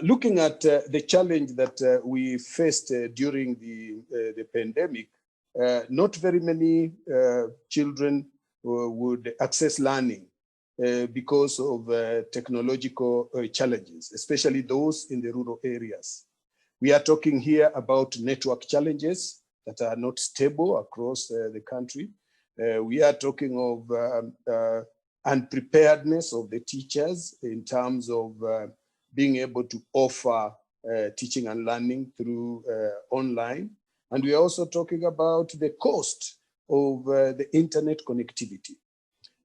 Looking at the challenge that we faced during the pandemic, not very many children would access learning because of technological challenges, especially those in the rural areas. We are talking here about network challenges that are not stable across the country. We are talking of unpreparedness of the teachers in terms of being able to offer teaching and learning through online. And we are also talking about the cost of the internet connectivity.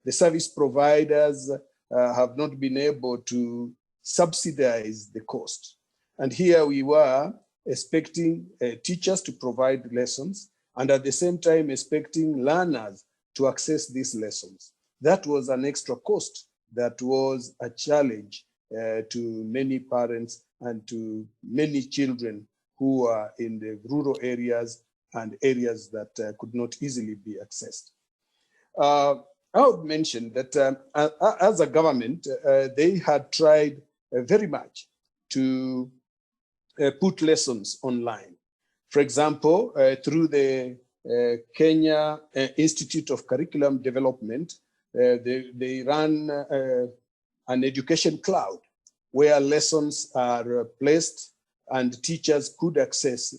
The service providers have not been able to subsidize the cost. And here we were expecting teachers to provide lessons, and at the same time expecting learners to access these lessons. That was an extra cost that was a challenge to many parents and to many children who are in the rural areas and areas that could not easily be accessed. I would mention that as a government, they had tried very much to put lessons online. For example, through the Kenya Institute of Curriculum Development, they run an education cloud where lessons are placed and teachers could access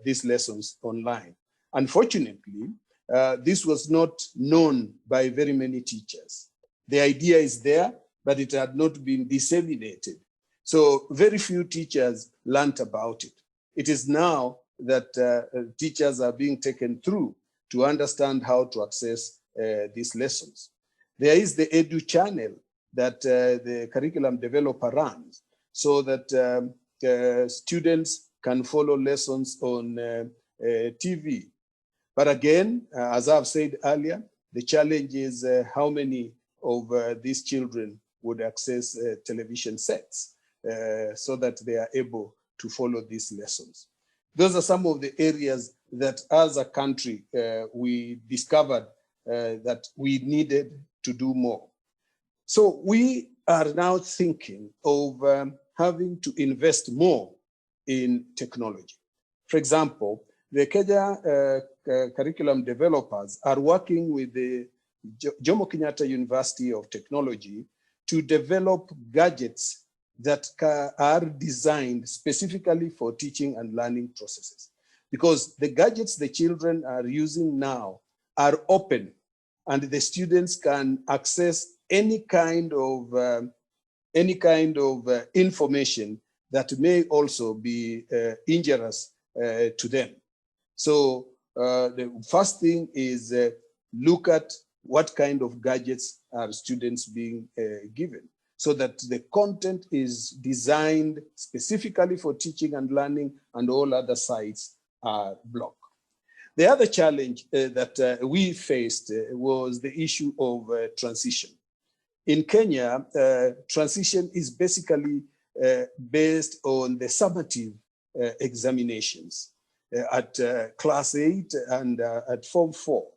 these lessons online. Unfortunately, this was not known by very many teachers. The idea is there, but it had not been disseminated. So very few teachers learned about it. It is now that teachers are being taken through to understand how to access these lessons. There is the Edu channel that the curriculum developer runs, so that students can follow lessons on TV. But again, as I've said earlier, the challenge is how many of these children would access television sets so that they are able to follow these lessons. Those are some of the areas that as a country, we discovered that we needed to do more. So we are now thinking of having to invest more in technology. For example, the Kenya curriculum developers are working with the Jomo Kenyatta University of Technology to develop gadgets that are designed specifically for teaching and learning processes. Because the gadgets the children are using now are open, and the students can access any kind of information that may also be injurious to them. So the first thing is look at what kind of gadgets are students being given, so that the content is designed specifically for teaching and learning, and all other sites are blocked. The other challenge that we faced was the issue of transition. In Kenya, transition is basically based on the summative examinations at class 8 and at Form 4.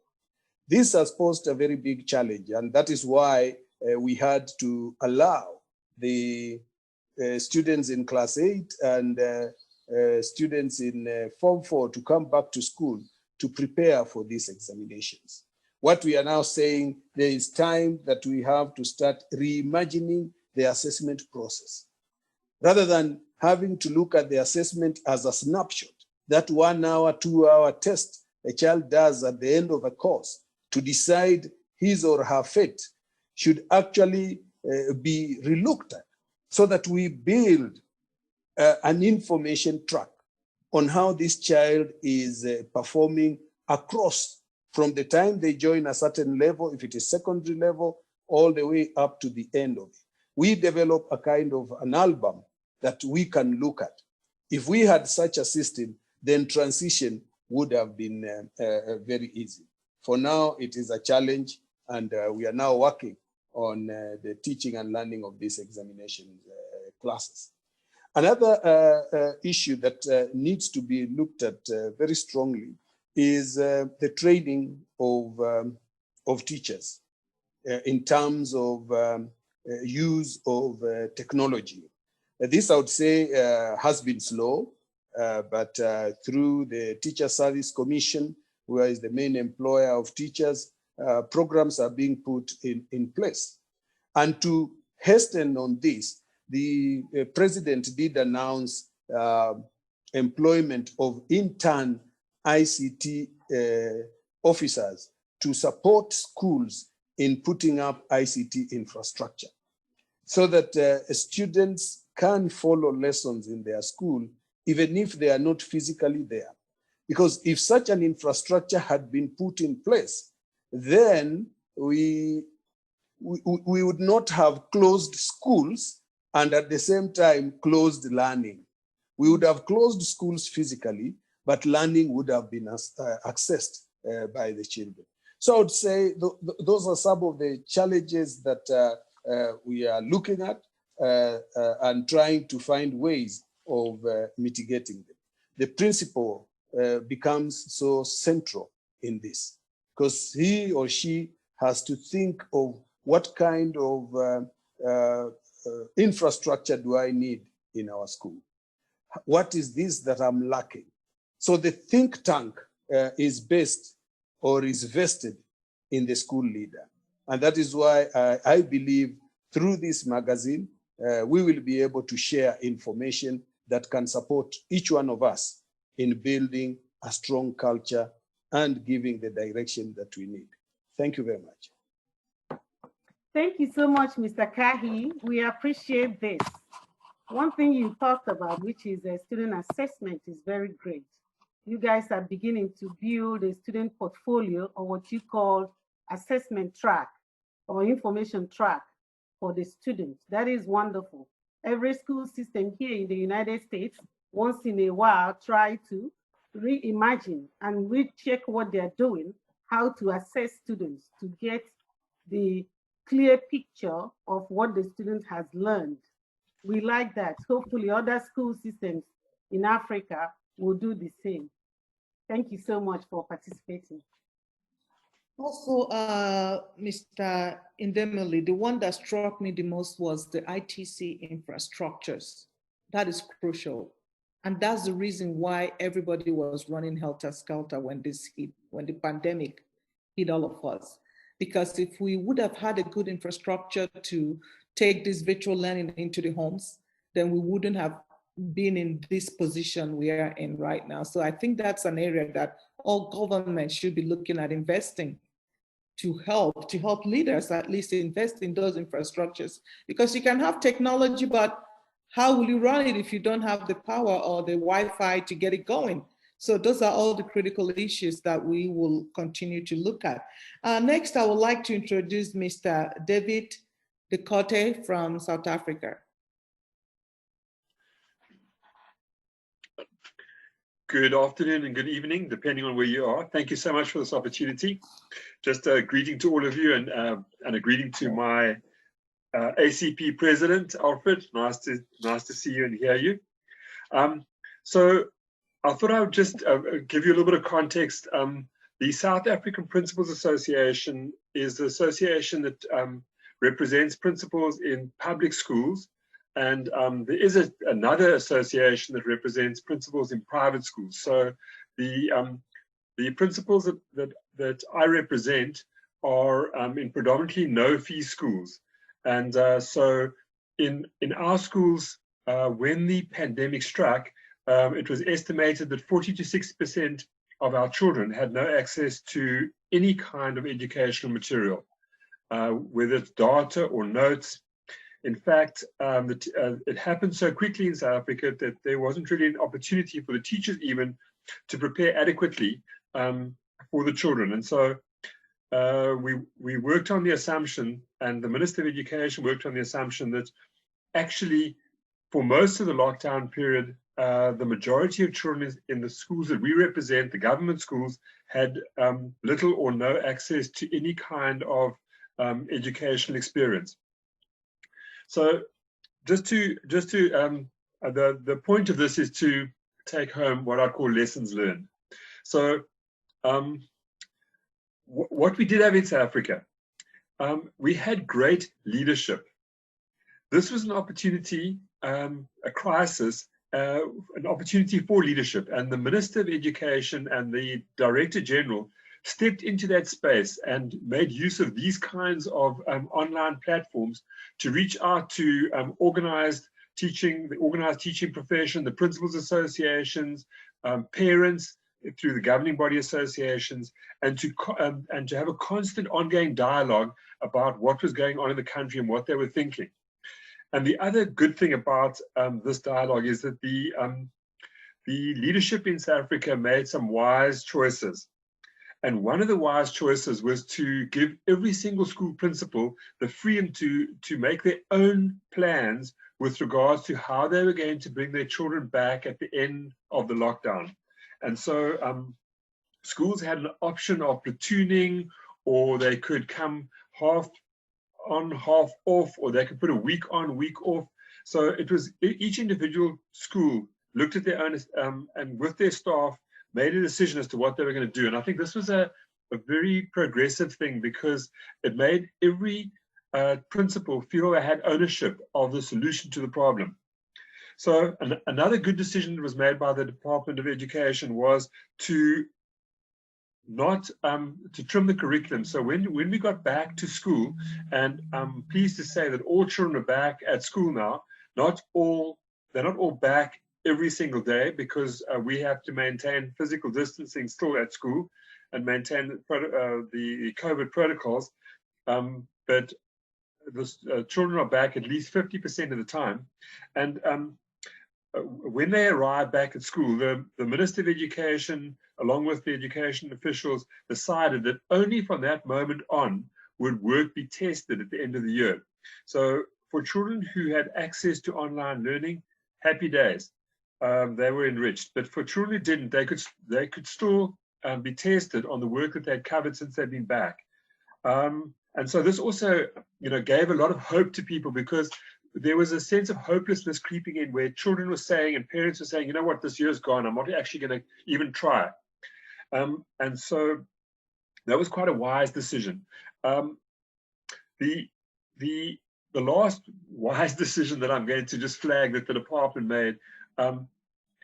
This has posed a very big challenge, and that is why we had to allow the students in class 8 and students in Form 4 to come back to school to prepare for these examinations. What we are now saying, there is time that we have to start reimagining the assessment process. Rather than having to look at the assessment as a snapshot, that 1 hour, 2 hour test a child does at the end of a course to decide his or her fate should actually be relooked at, so that we build an information track on how this child is performing across from the time they join a certain level, if it is secondary level, all the way up to the end of it. We develop a kind of an album that we can look at. If we had such a system, then transition would have been very easy. For now, it is a challenge, and we are now working on the teaching and learning of these examination classes. Another issue that needs to be looked at very strongly is the training of teachers in terms of use of technology. This, I would say, has been slow, but through the Teacher Service Commission, who is the main employer of teachers, programs are being put in place. And to hasten on this, the president did announce employment of intern ICT officers to support schools in putting up ICT infrastructure, so that students can follow lessons in their school, even if they are not physically there. Because if such an infrastructure had been put in place, then we would not have closed schools and at the same time closed learning. We would have closed schools physically, but learning would have been accessed by the children. So I would say those are some of the challenges that we are looking at and trying to find ways of mitigating them. The principal becomes so central in this, because he or she has to think of what kind of infrastructure do I need in our school? What is this that I'm lacking? So the think tank is based or is vested in the school leader. And that is why I believe through this magazine, we will be able to share information that can support each one of us in building a strong culture and giving the direction that we need. Thank you very much. Thank you so much, Mr. Kahi. We appreciate this. One thing you talked about, which is student assessment, is very great. You guys are beginning to build a student portfolio, or what you call assessment track or information track for the students. That is wonderful. every school system here in the United States, once in a while, try to reimagine and recheck what they're doing, how to assess students to get the clear picture of what the student has learned. We like that. Hopefully other school systems in Africa will do the same. Thank you so much for participating. Also, Mr. Indemili, the one that struck me the most was the ITC infrastructures. That is crucial. And that's the reason why everybody was running helter-skelter when this hit, when the pandemic hit all of us. Because if we would have had a good infrastructure to take this virtual learning into the homes, then we wouldn't have been in this position we are in right now. So I think that's an area that all governments should be looking at investing to help leaders at least invest in those infrastructures. Because you can have technology, but how will you run it if you don't have the power or the Wi-Fi to get it going? So those are all the critical issues that we will continue to look at. Next, I would like to introduce Mr. David Decote from South Africa. Good afternoon and good evening, depending on where you are. Thank you so much for this opportunity. Just a greeting to all of you and a greeting to my ACP president, Alfred. Nice to see you and hear you. So I thought I would just give you a little bit of context. The South African Principals Association is the association that represents principals in public schools. And there is another association that represents principals in private schools. So the principals that I represent are in predominantly no-fee schools. And so in our schools, when the pandemic struck, it was estimated that 40 to 60% of our children had no access to any kind of educational material, whether it's data or notes. In fact, it happened so quickly in South Africa that there wasn't really an opportunity for the teachers even to prepare adequately for the children. And so we worked on the assumption, and the Minister of Education worked on the assumption that actually for most of the lockdown period, the majority of children in the schools that we represent, the government schools, had little or no access to any kind of educational experience. So the point of this is to take home what I call lessons learned. So what we did have in South Africa, we had great leadership. This was an opportunity, a crisis, an opportunity for leadership, and the Minister of Education and the Director General stepped into that space and made use of these kinds of online platforms to reach out to the organized teaching profession, the principals associations, parents through the governing body associations, and to have a constant ongoing dialogue about what was going on in the country and what they were thinking. And the other good thing about this dialogue is that the leadership in South Africa made some wise choices. And one of the wise choices was to give every single school principal the freedom to make their own plans with regards to how they were going to bring their children back at the end of the lockdown. And so schools had an option of platooning, or they could come half on, half off, or they could put a week on, week off. So it was each individual school looked at their own and with their staff made a decision as to what they were going to do. And I think this was a very progressive thing, because it made every principal feel they had ownership of the solution to the problem. So another good decision that was made by the Department of Education was to not to trim the curriculum. So when we got back to school, and I'm pleased to say that all children are back at school now, they're not all back every single day, because we have to maintain physical distancing still at school and maintain the COVID protocols. But the children are back at least 50% of the time. And when they arrived back at school, the Minister of Education, along with the education officials, decided that only from that moment on would work be tested at the end of the year. So for children who had access to online learning, happy days. They were enriched. But for children who didn't, they could still be tested on the work that they'd covered since they'd been back. And so this also, gave a lot of hope to people, because there was a sense of hopelessness creeping in, where children were saying and parents were saying, you know what, this year's gone, I'm not actually going to even try. And so that was quite a wise decision. The last wise decision that I'm going to just flag that the department made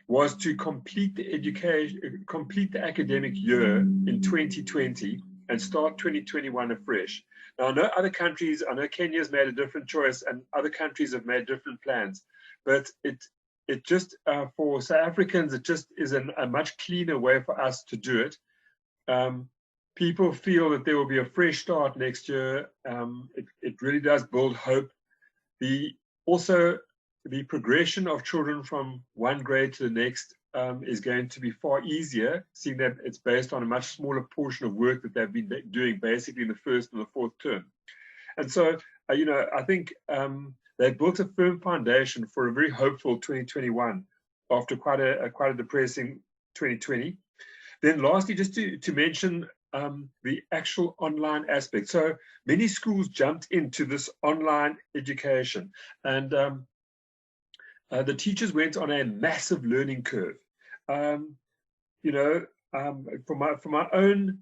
was to complete the academic year in 2020 and start 2021 afresh. Now, I know other countries, I know Kenya's made a different choice and other countries have made different plans, but it just, for South Africans, it just is a much cleaner way for us to do it. People feel that there will be a fresh start next year. It really does build hope. Also, the progression of children from one grade to the next is going to be far easier, seeing that it's based on a much smaller portion of work that they've been doing basically in the first and the fourth term. And so, I think they built a firm foundation for a very hopeful 2021 after quite a depressing 2020. Then lastly, just to mention the actual online aspect. So many schools jumped into this online education, and the teachers went on a massive learning curve. From my own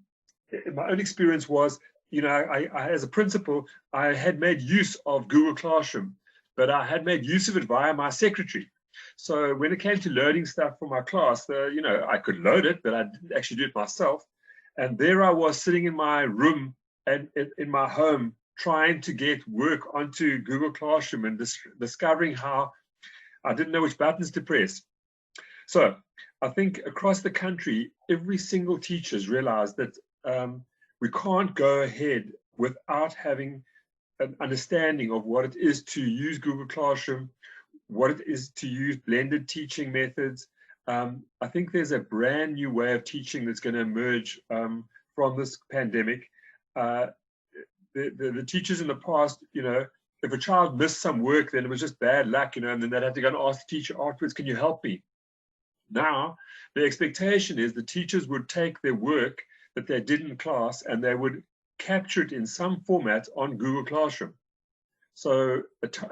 experience was, I as a principal, I had made use of Google Classroom, but I had made use of it via my secretary. So when it came to loading stuff for my class, I could load it, but I didn't actually do it myself. And there I was sitting in my room and in my home trying to get work onto Google Classroom and discovering how I didn't know which buttons to press. So I think across the country, every single teacher has realized that we can't go ahead without having an understanding of what it is to use Google Classroom, what it is to use blended teaching methods. I think there's a brand new way of teaching that's going to emerge from this pandemic. The teachers in the past, if a child missed some work, then it was just bad luck, and then they'd have to go and ask the teacher afterwards, can you help me? Now, the expectation is the teachers would take their work that they did in class and they would capture it in some format on Google Classroom. So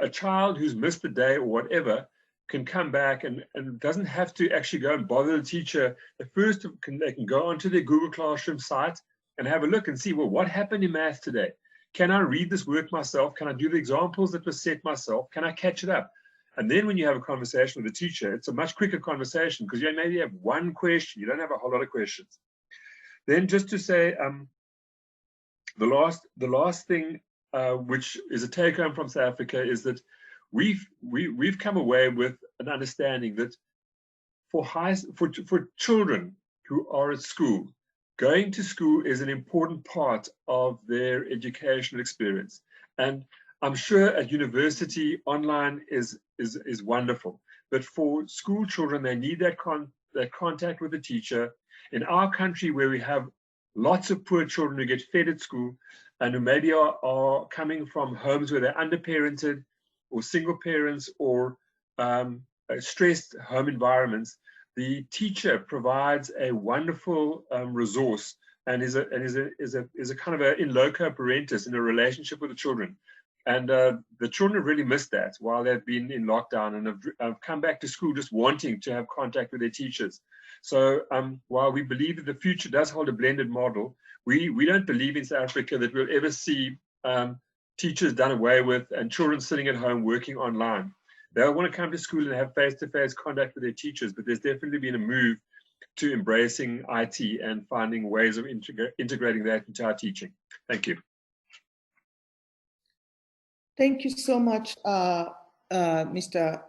a child who's missed a day or whatever can come back and doesn't have to actually go and bother the teacher. They can go onto their Google Classroom site and have a look and see, well, what happened in math today? Can I read this work myself? Can I do the examples that were set myself? Can I catch it up? And then when you have a conversation with the teacher, it's a much quicker conversation because you maybe have one question. You don't have a whole lot of questions. Then just to say, the last thing, which is a take home from South Africa, is that we've come away with an understanding that for children who are at school, going to school is an important part of their educational experience. And I'm sure at university, online is wonderful. But for school children, they need that contact with the teacher. In our country, where we have lots of poor children who get fed at school and who maybe are coming from homes where they're underparented or single parents or stressed home environments, the teacher provides a wonderful resource and is a kind of a in loco parentis in a relationship with the children. And the children have really missed that while they've been in lockdown and have come back to school just wanting to have contact with their teachers. So while we believe that the future does hold a blended model, we don't believe in South Africa that we'll ever see teachers done away with and children sitting at home working online. They'll want to come to school and have face-to-face contact with their teachers, but there's definitely been a move to embracing IT and finding ways of integrating that into our teaching. Thank you. Thank you so much, Mr.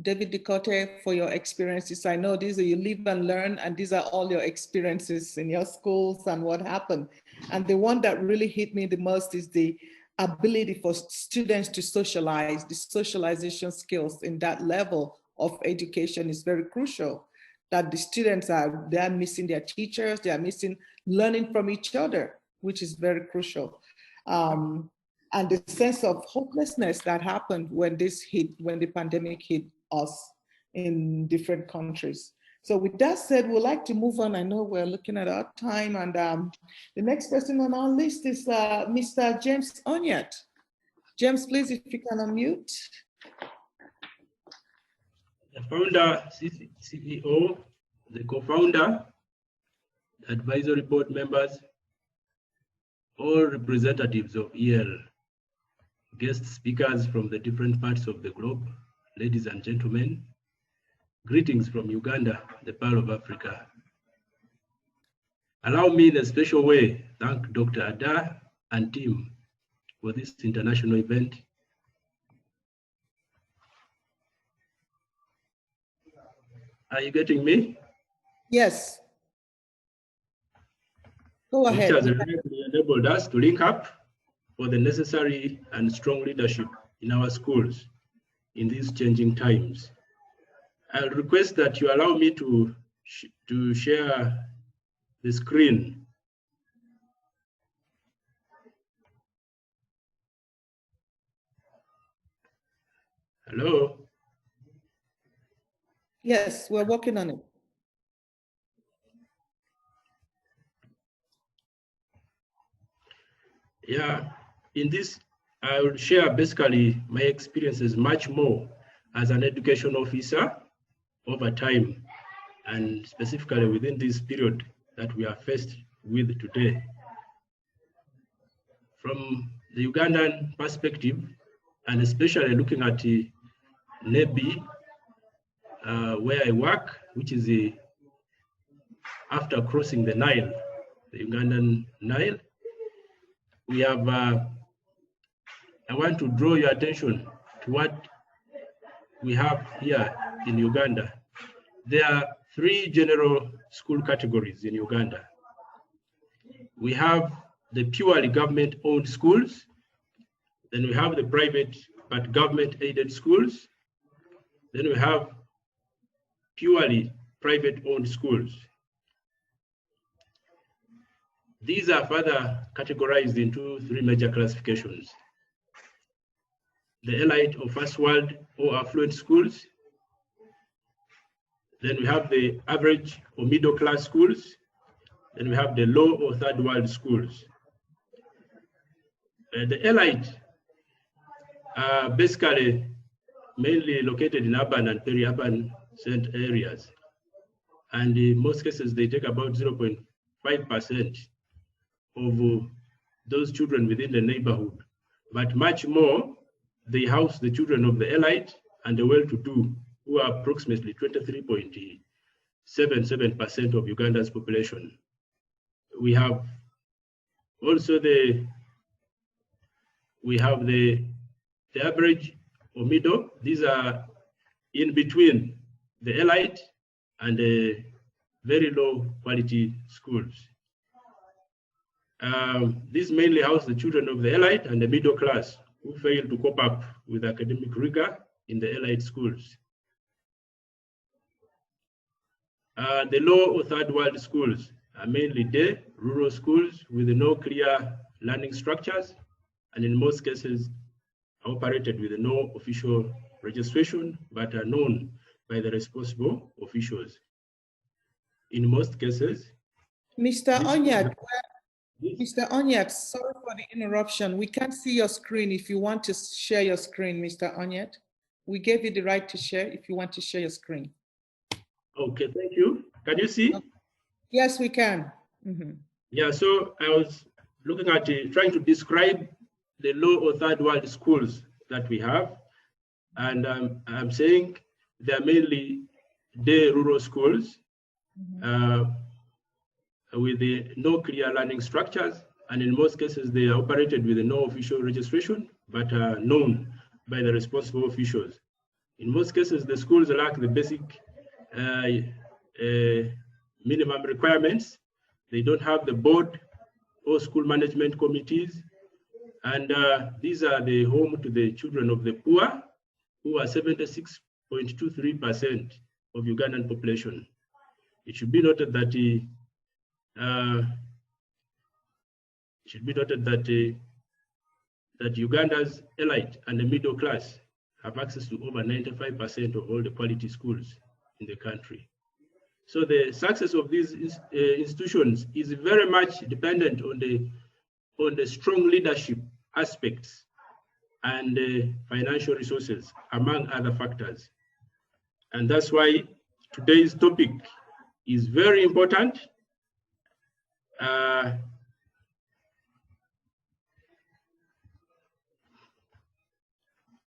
David Decote, for your experiences. I know these are you live and learn, and these are all your experiences in your schools and what happened. And the one that really hit me the most is the ability for students to socialize. The socialization skills in that level of education is very crucial. That the students they're missing their teachers, they are missing learning from each other, which is very crucial. and the sense of hopelessness that happened when when the pandemic hit us in different countries. So with that said, we'd like to move on. I know we're looking at our time, and the next person on our list is Mr. James Onyet. James, please, if you can unmute. The founder, CEO, the co-founder, advisory board members, all representatives of EL, guest speakers from the different parts of the globe, ladies and gentlemen, greetings from Uganda, the Pearl of Africa. Allow me in a special way thank Dr. Ada and team for this international event. Are you getting me? Yes. Go ahead. Which has enabled us to link up for the necessary and strong leadership in our schools in these changing times. I'll request that you allow me to share the screen. Hello? Yes, we're working on it. Yeah, in this, I will share basically my experiences much more as an education officer over time, and specifically within this period that we are faced with today. From the Ugandan perspective, and especially looking at NEBI, where I work, which is after crossing the Nile, the Ugandan Nile, we have, I want to draw your attention to what we have here in Uganda. There are 3 general school categories in Uganda. We have the purely government-owned schools, then we have the private but government-aided schools, then we have purely private-owned schools. These are further categorized into 3 major classifications. The elite or first world or affluent schools. Then we have the average or middle class schools. Then we have the low or third world schools. The elite are basically mainly located in urban and peri-urban areas. And in most cases, they take about 0.5% of those children within the neighborhood. But much more, they house the children of the elite and the well-to-do, who are approximately 23.77% of Uganda's population. We have also the average or middle. These are in between the elite and the very low quality schools. These mainly house the children of the elite and the middle class who fail to cope up with academic rigor in the elite schools. The low or third world schools are mainly day rural schools with no clear learning structures, and in most cases are operated with no official registration, but are known by the responsible officials. In most cases, Mr. Onyet, sorry for the interruption. We can't see your screen. If you want to share your screen, Mr. Onyet, we gave you the right to share if you want to share your screen. Okay, thank you. Can you see? Yes, we can. Mm-hmm. Yeah, so I was looking at trying to describe the low or third world schools that we have. And I'm saying they're mainly day rural schools. Mm-hmm. With no clear learning structures, and in most cases they are operated with no official registration, but are known by the responsible officials. In most cases, the schools lack the basic minimum requirements. They don't have the board or school management committees, and these are the home to the children of the poor, who are 76.23% of Ugandan population. It should be noted that that Uganda's elite and the middle class have access to over 95% of all the quality schools in the country. So the success of these institutions is very much dependent on the strong leadership aspects and financial resources, among other factors. And that's why today's topic is very important.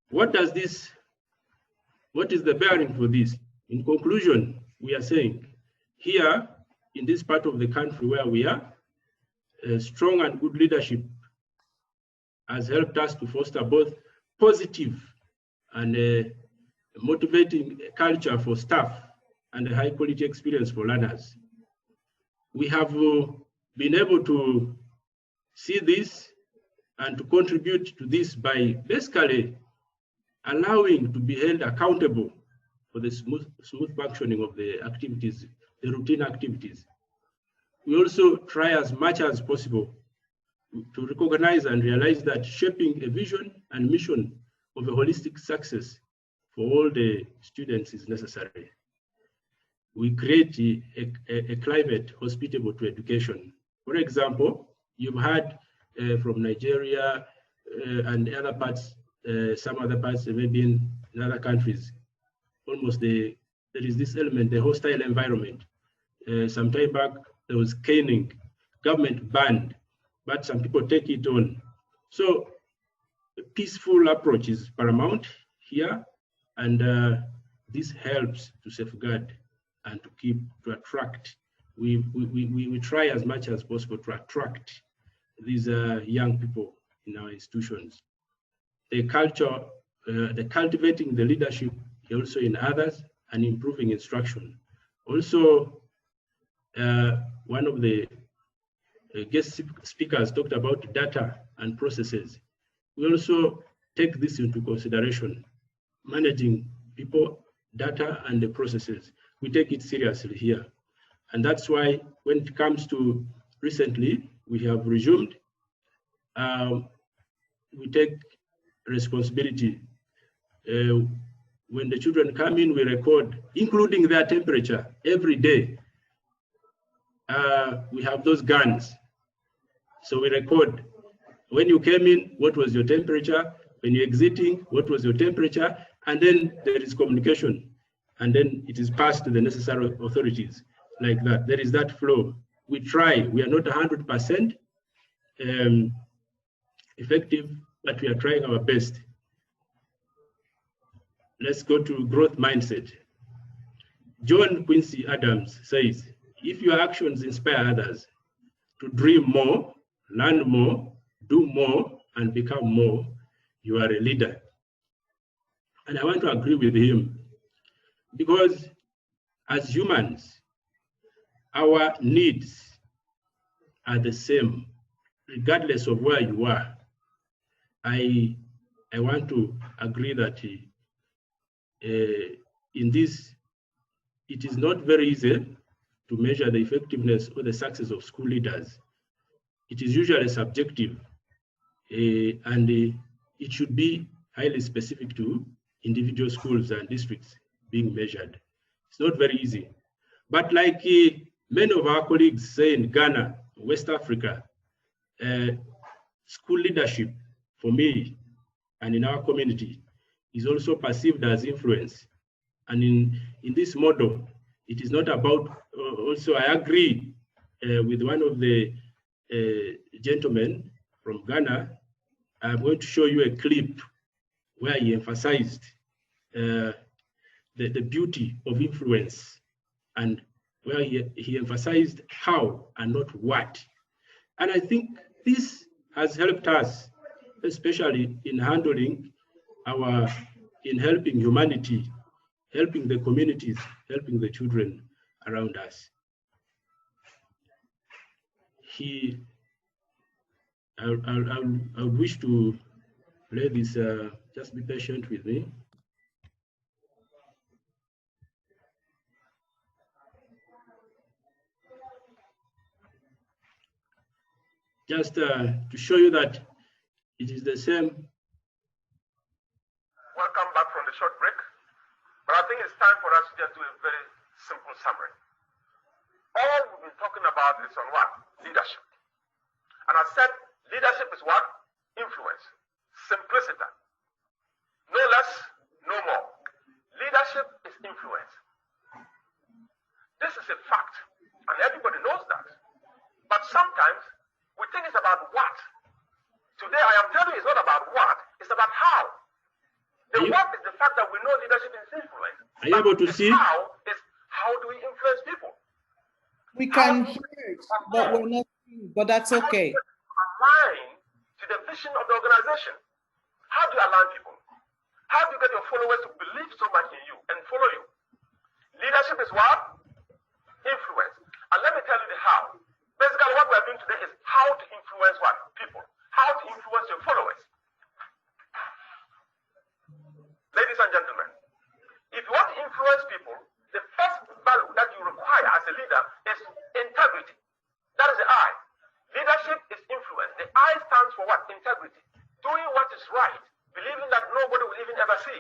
What is the bearing for this? In conclusion, we are saying here in this part of the country where we are, strong and good leadership has helped us to foster both positive and motivating culture for staff and a high quality experience for learners. We have been able to see this and to contribute to this by basically allowing to be held accountable for the smooth functioning of the activities, the routine activities. We also try as much as possible to recognize and realize that shaping a vision and mission of a holistic success for all the students is necessary. We create a climate hospitable to education. For example, you've heard from Nigeria and other parts, some other parts, maybe in other countries, almost there is this element, the hostile environment. Some time back, there was caning, government banned, but some people take it on. So a peaceful approach is paramount here, and this helps to safeguard and to attract. We try as much as possible to attract these young people in our institutions. The culture, the cultivating the leadership also in others and improving instruction. Also, one of the guest speakers talked about data and processes. We also take this into consideration, managing people, data, and the processes. We take it seriously here. And that's why when it comes to recently, we have resumed, we take responsibility. When the children come in, we record, including their temperature every day. We have those guns. So we record, when you came in, what was your temperature? When you're exiting, what was your temperature? And then there is communication. And then it is passed to the necessary authorities like that. There is that flow. We try, we are not 100% effective, but we are trying our best. Let's go to growth mindset. John Quincy Adams says, if your actions inspire others to dream more, learn more, do more, and become more, you are a leader. And I want to agree with him, because as humans, our needs are the same, regardless of where you are. I want to agree that in this, it is not very easy to measure the effectiveness or the success of school leaders. It is usually subjective, and it should be highly specific to individual schools and districts being measured. It's not very easy. But like many of our colleagues say in Ghana, West Africa, school leadership, for me and in our community, is also perceived as influence. And in this model, it is not about, also I agree with one of the gentlemen from Ghana. I'm going to show you a clip where he emphasized the beauty of influence, and where he emphasized how and not what. And I think this has helped us, especially in handling in helping humanity, helping the communities, helping the children around us. I would wish to play this, just be patient with me. Just to show you that it is the same. Welcome back from the short break. But I think it's time for us to just do a very simple summary. All we've been talking about is on what? Leadership. And I said leadership is what? Influence. Simplicity. No less, no more. Leadership is influence. This is a fact, and everybody knows that. But sometimes we think it's about what. Today I am telling you it's not about what, it's about how. The what is the fact that we know leadership is influence. Are you able to see? How do we influence people? We can hear it, but we're not seeing, but that's okay. Align to the vision of the organization. How do you align people? How do you get your followers to believe so much in you and follow you? Leadership is what? Influence. And let me tell you the how. Basically, what we're doing today is how to influence what? People. How to influence your followers. Ladies and gentlemen, if you want to influence people, the first value that you require as a leader is integrity. That is the I. Leadership is influence. The I stands for what? Integrity. Doing what is right, believing that nobody will even ever see.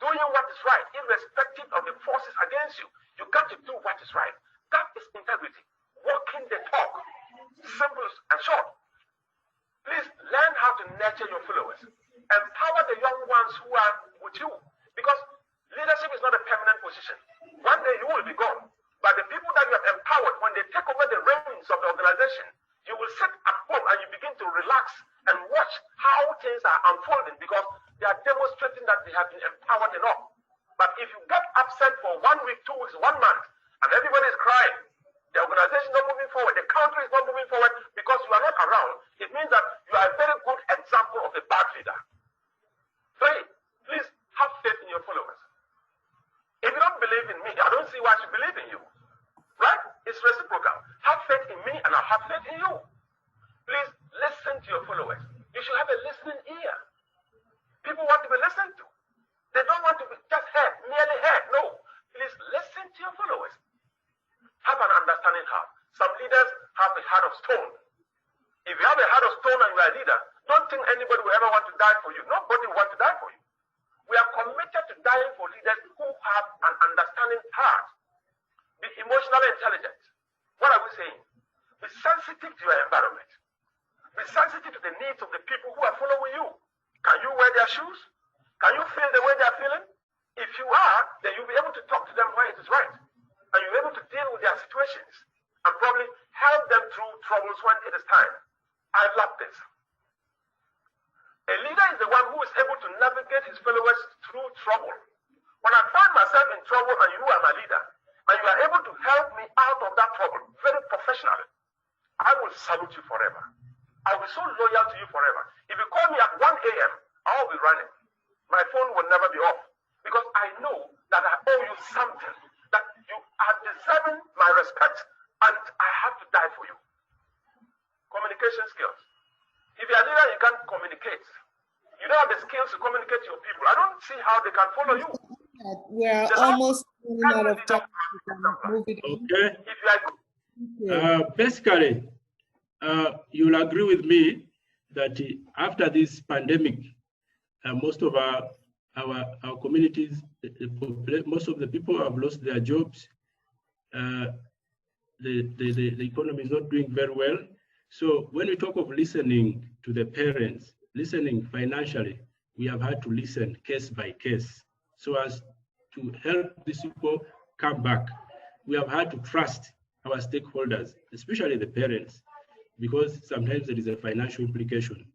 Doing what is right, irrespective of the forces against you. You got to do what is right. That is integrity. Walking the talk. Simple and short. Please learn how to nurture your followers. Empower the young ones who are with you. Because leadership is not a permanent position. One day you will be gone. But the people that you have empowered, when they take over the reins of the organization, you will sit at home and you begin to relax and watch how things are unfolding because they are demonstrating that they have been empowered enough. But if you get upset for 1 week, 2 weeks, 1 month, and everybody is crying, the organization is not moving forward, the country is not moving forward because you are not around, it means that you are a very good example of a bad leader. 3, please have faith in your followers. If you don't believe in me, I don't see why I should believe in you. Right? It's reciprocal. Have faith in me and I'll have faith in you. Please listen to your followers. You should have a listening ear. People want to be listened to. They don't want to be just heard, merely heard. No. Please listen to your followers. Have an understanding heart. Some leaders have a heart of stone. If you have a heart of stone and you are a leader, don't think anybody will ever want to die for you. Nobody will want to die for you. We are committed to dying for leaders who have an understanding heart. Be emotionally intelligent. What are we saying? Be sensitive to your environment. Be sensitive to the needs of the people who are following you. Can you wear their shoes? Can you feel the way they are feeling? If you are, then you'll be able to talk to them where it is right. And you'll be able to deal with their situations and probably help them through troubles when it is time. I love this. A leader is the one who is able to navigate his followers through trouble. When I find myself in trouble and you are my leader, and you are able to help me out of that trouble very professionally, I will salute you forever. I will be so loyal to you forever. If you call me at 1 a.m., I will be running. My phone will never be off because I know that I owe you something, that you are deserving my respect, and I have to die for you. Communication skills. If you're a leader, you can't communicate. You don't have the skills to communicate to your people. I don't see how they can follow you. We're almost running out of time. Okay. Basically, you'll agree with me that after this pandemic, most of our communities, most of the people have lost their jobs. The economy is not doing very well. So when we talk of listening to the parents, listening financially, we have had to listen case by case so as to help these people come back. We have had to trust our stakeholders, especially the parents, because sometimes there is a financial implication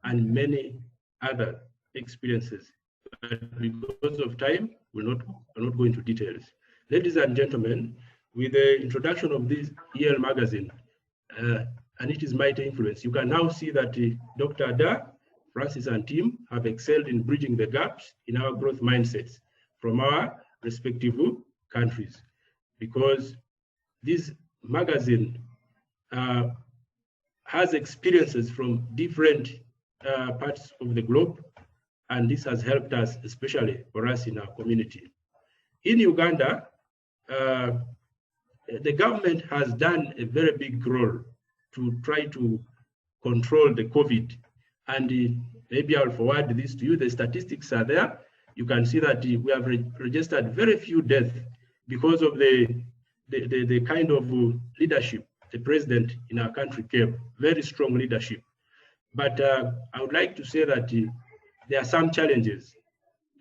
and many other experiences. But because of time, we'll not go into details. Ladies and gentlemen, with the introduction of this EL magazine, and it is Mighty Influence, you can now see that Dr. Ada, Francis and team have excelled in bridging the gaps in our growth mindsets from our respective countries, because this magazine has experiences from different parts of the globe, and this has helped us, especially for us in our community. In Uganda, the government has done a very big role to try to control the COVID, And maybe I'll forward this to you. The statistics are there. You can see that we have registered very few deaths because of the kind of leadership the president in our country gave, very strong leadership. But I would like to say that there are some challenges,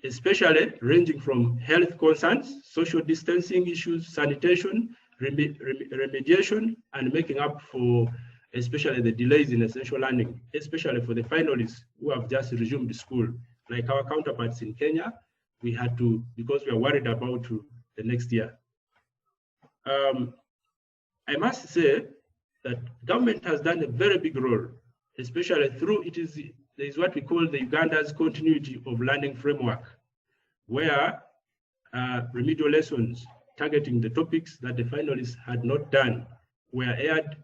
especially ranging from health concerns, social distancing issues, sanitation, remediation, and making up for especially the delays in essential learning, especially for the finalists who have just resumed school. Like our counterparts in Kenya, we had to, because we are worried about the next year. I must say that government has done a very big role, especially through there is what we call the Uganda's continuity of learning framework, where remedial lessons targeting the topics that the finalists had not done were aired.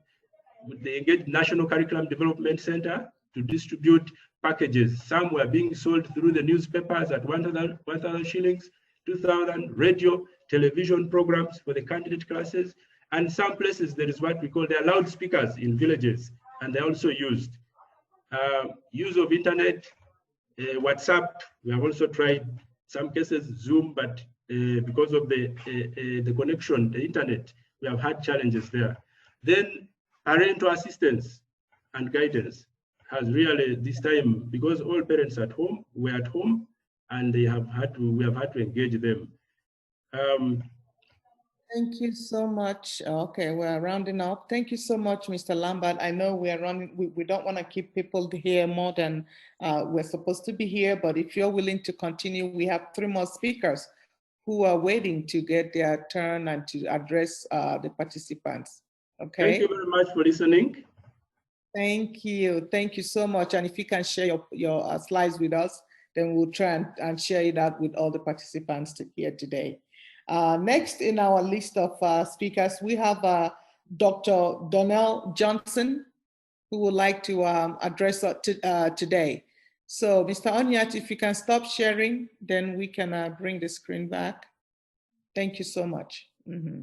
They engaged National Curriculum Development Center to distribute packages. Some were being sold through the newspapers at 1,000 shillings, 2,000, radio, television programs for the candidate classes. And some places there is what we call their loudspeakers in villages, and they're also used. Use of internet, WhatsApp, we have also tried some cases Zoom, but because of the connection, the internet, we have had challenges there. Then parental assistance and guidance has really this time, because all parents at home were at home, and we have had to engage them. Thank you so much. Okay, we're rounding up. Thank you so much, Mr. Lambert. I know we are running, we don't want to keep people here more than we're supposed to be here, but if you're willing to continue, we have 3 more speakers who are waiting to get their turn and to address the participants. Okay. Thank you very much for listening. Thank you. Thank you so much. And if you can share your slides with us, then we'll try and share it out with all the participants here today. Next in our list of speakers, we have Dr. Donnell Johnson, who would like to address us today. So Mr. Onyat, if you can stop sharing, then we can bring the screen back. Thank you so much. Mm-hmm.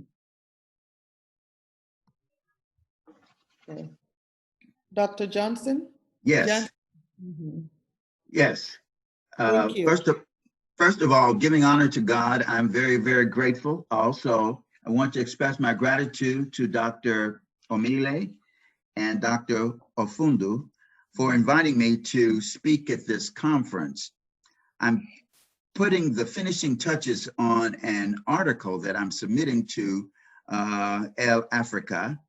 Okay. Dr. Johnson? Yes. Mm-hmm. Yes. Thank you. First of all, giving honor to God, I'm very, very grateful. Also, I want to express my gratitude to Dr. Omile and Dr. Ofundu for inviting me to speak at this conference. I'm putting the finishing touches on an article that I'm submitting to El Africa,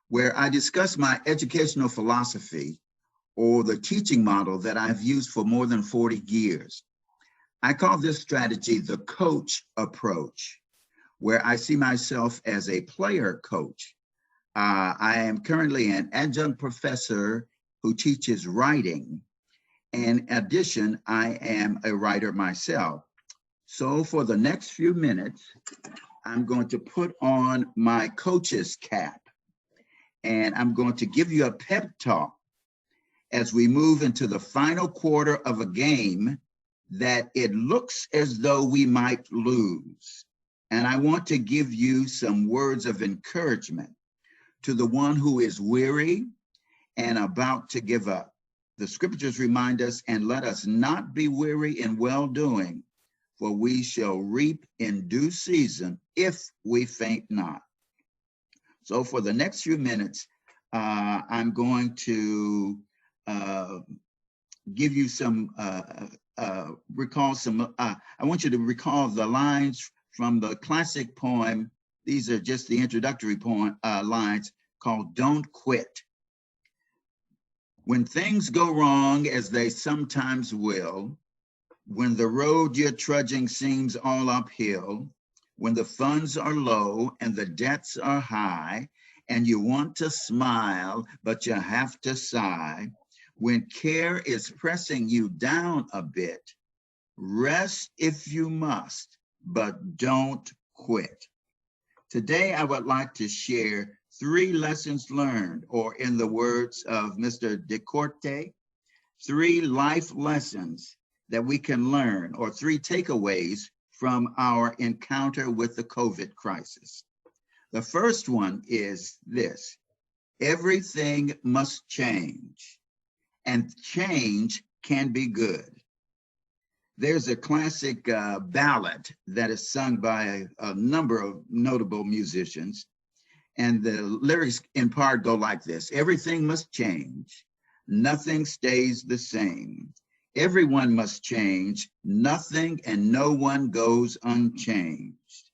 where I discuss my educational philosophy or the teaching model that I've used for more than 40 years. I call this strategy the coach approach, where I see myself as a player coach. I am currently an adjunct professor who teaches writing. In addition, I am a writer myself. So for the next few minutes, I'm going to put on my coach's cap, and I'm going to give you a pep talk as we move into the final quarter of a game that it looks as though we might lose. And I want to give you some words of encouragement to the one who is weary and about to give up. The scriptures remind us, and let us not be weary in well-doing, for we shall reap in due season if we faint not. So for the next few minutes, I'm going to give you some, I want you to recall the lines from the classic poem. These are just the introductory lines called Don't Quit. When things go wrong, as they sometimes will, when the road you're trudging seems all uphill, when the funds are low and the debts are high, and you want to smile, but you have to sigh, when care is pressing you down a bit, rest if you must, but don't quit. Today, I would like to share 3 lessons learned, or in the words of Mr. DeCorte, 3 life lessons that we can learn, or 3 takeaways from our encounter with the COVID crisis. The first one is this: everything must change. and change can be good. There's a classic ballad that is sung by a number of notable musicians, and the lyrics in part go like this: everything must change, nothing stays the same. Everyone must change, nothing and no one goes unchanged.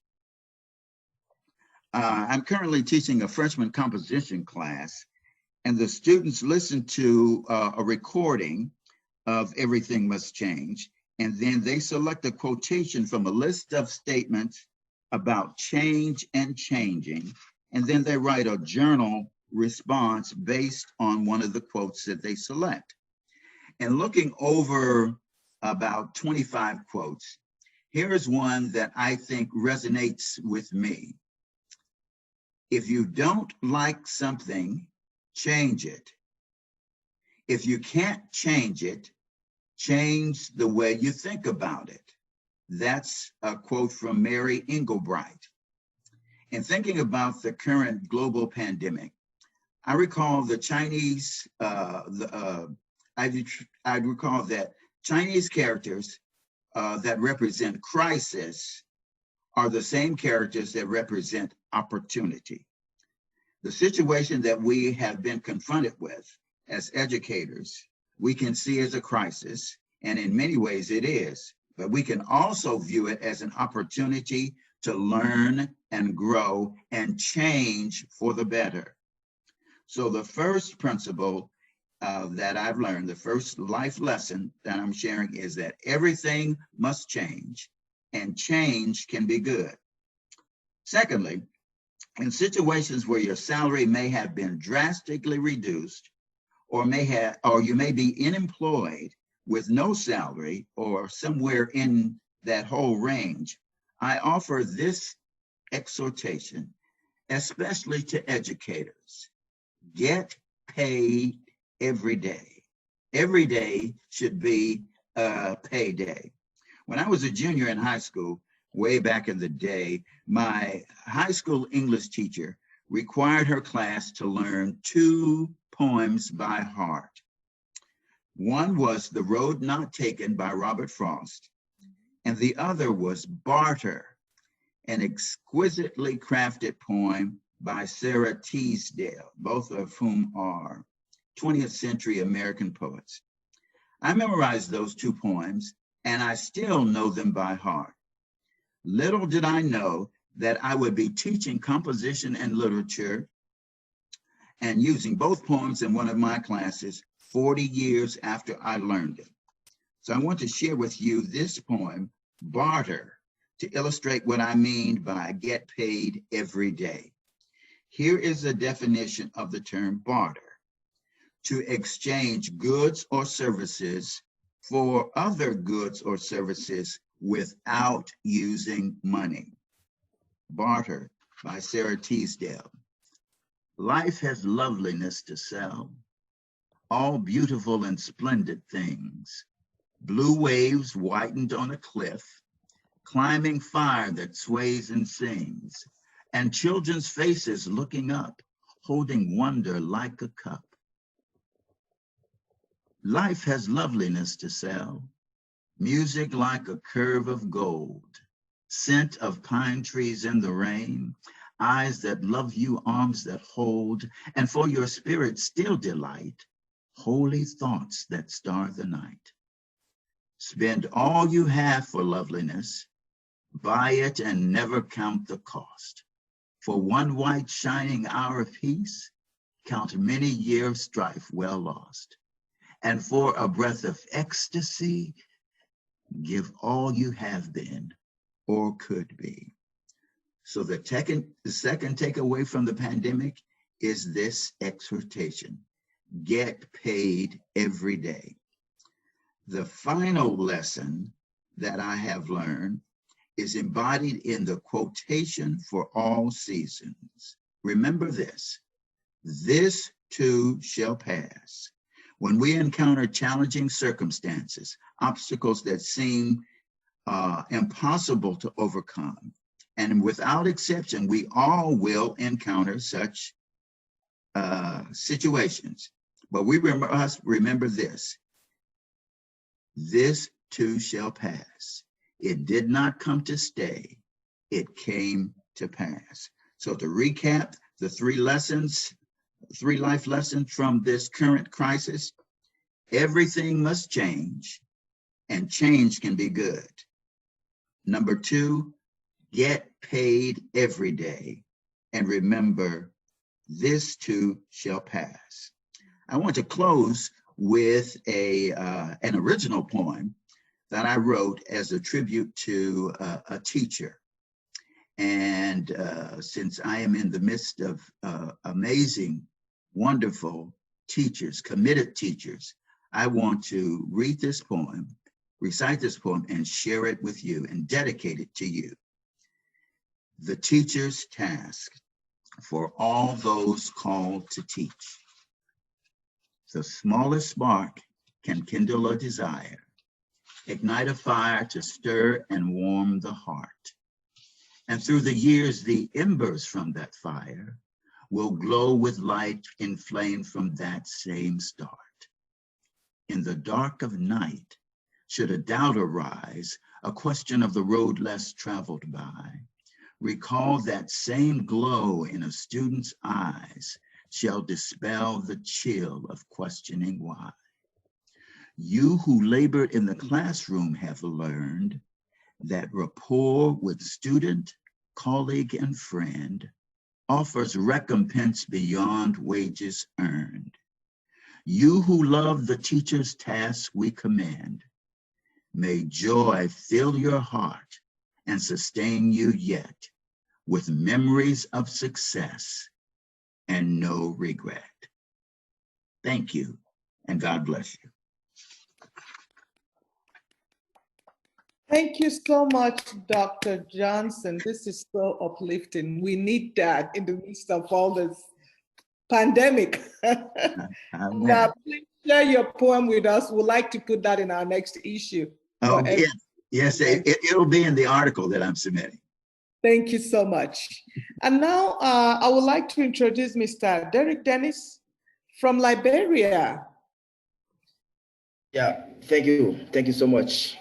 I'm currently teaching a freshman composition class, and the students listen to a recording of Everything Must Change, and then they select a quotation from a list of statements about change and changing, and then they write a journal response based on one of the quotes that they select. And looking over about 25 quotes, here is one that I think resonates with me. If you don't like something, change it. If you can't change it, change the way you think about it. That's a quote from Mary Engelbright. In thinking about the current global pandemic, I recall the Chinese, I recall that Chinese characters that represent crisis are the same characters that represent opportunity. The situation that we have been confronted with as educators, we can see as a crisis, and in many ways it is, but we can also view it as an opportunity to learn and grow and change for the better. So the first principle that I've learned, the first life lesson that I'm sharing, is that everything must change, and change can be good. Secondly, in situations where your salary may have been drastically reduced, or you may be unemployed with no salary or somewhere in that whole range, I offer this exhortation, especially to educators: get paid every day. Every day should be a payday. When I was a junior in high school, way back in the day, my high school English teacher required her class to learn 2 poems by heart. One was The Road Not Taken by Robert Frost, and the other was Barter, an exquisitely crafted poem by Sarah Teasdale, both of whom are 20th century American poets. I memorized those 2 poems, and I still know them by heart. Little did I know that I would be teaching composition and literature and using both poems in one of my classes 40 years after I learned it. So I want to share with you this poem, Barter, to illustrate what I mean by get paid every day. Here is a definition of the term barter: to exchange goods or services for other goods or services without using money. Barter by Sarah Teasdale. Life has loveliness to sell, all beautiful and splendid things, blue waves whitened on a cliff, climbing fire that sways and sings, and children's faces looking up, holding wonder like a cup. Life has loveliness to sell, music like a curve of gold, scent of pine trees in the rain, eyes that love you, arms that hold, and for your spirit still delight, holy thoughts that star the night. Spend all you have for loveliness, buy it and never count the cost. For one white shining hour of peace, count many years strife well lost. And for a breath of ecstasy, give all you have been or could be. So the second takeaway from the pandemic is this exhortation: get paid every day. The final lesson that I have learned is embodied in the quotation for all seasons. Remember this: this too shall pass. When we encounter challenging circumstances, obstacles that seem impossible to overcome, and without exception, we all will encounter such situations. But we must remember this. This too shall pass. It did not come to stay. It came to pass. So to recap the three life lessons from this current crisis, everything must change, and change can be good. Number two, get paid every day. And remember, this too shall pass. I want to close with an original poem that I wrote as a tribute to a teacher. And since I am in the midst of amazing, wonderful teachers, committed teachers, I want to read this poem, recite this poem, and share it with you and dedicate it to you. The teacher's task for all those called to teach. The smallest spark can kindle a desire, ignite a fire to stir and warm the heart. And through the years, the embers from that fire will glow with light inflamed from that same start. In the dark of night, should a doubt arise, a question of the road less traveled by, recall that same glow in a student's eyes shall dispel the chill of questioning why. You who labored in the classroom have learned that rapport with student, colleague, and friend offers recompense beyond wages earned. You who love the teacher's task we commend, may joy fill your heart and sustain you yet with memories of success and no regret. Thank you, and God bless you. Thank you so much, Dr. Johnson. This is so uplifting. We need that in the midst of all this pandemic. Now, please share your poem with us. We'd like to put that in our next issue. Oh, yes, it'll be in the article that I'm submitting. Thank you so much. And now I would like to introduce Mr. Derek Dennis from Liberia. Yeah, thank you. Thank you so much.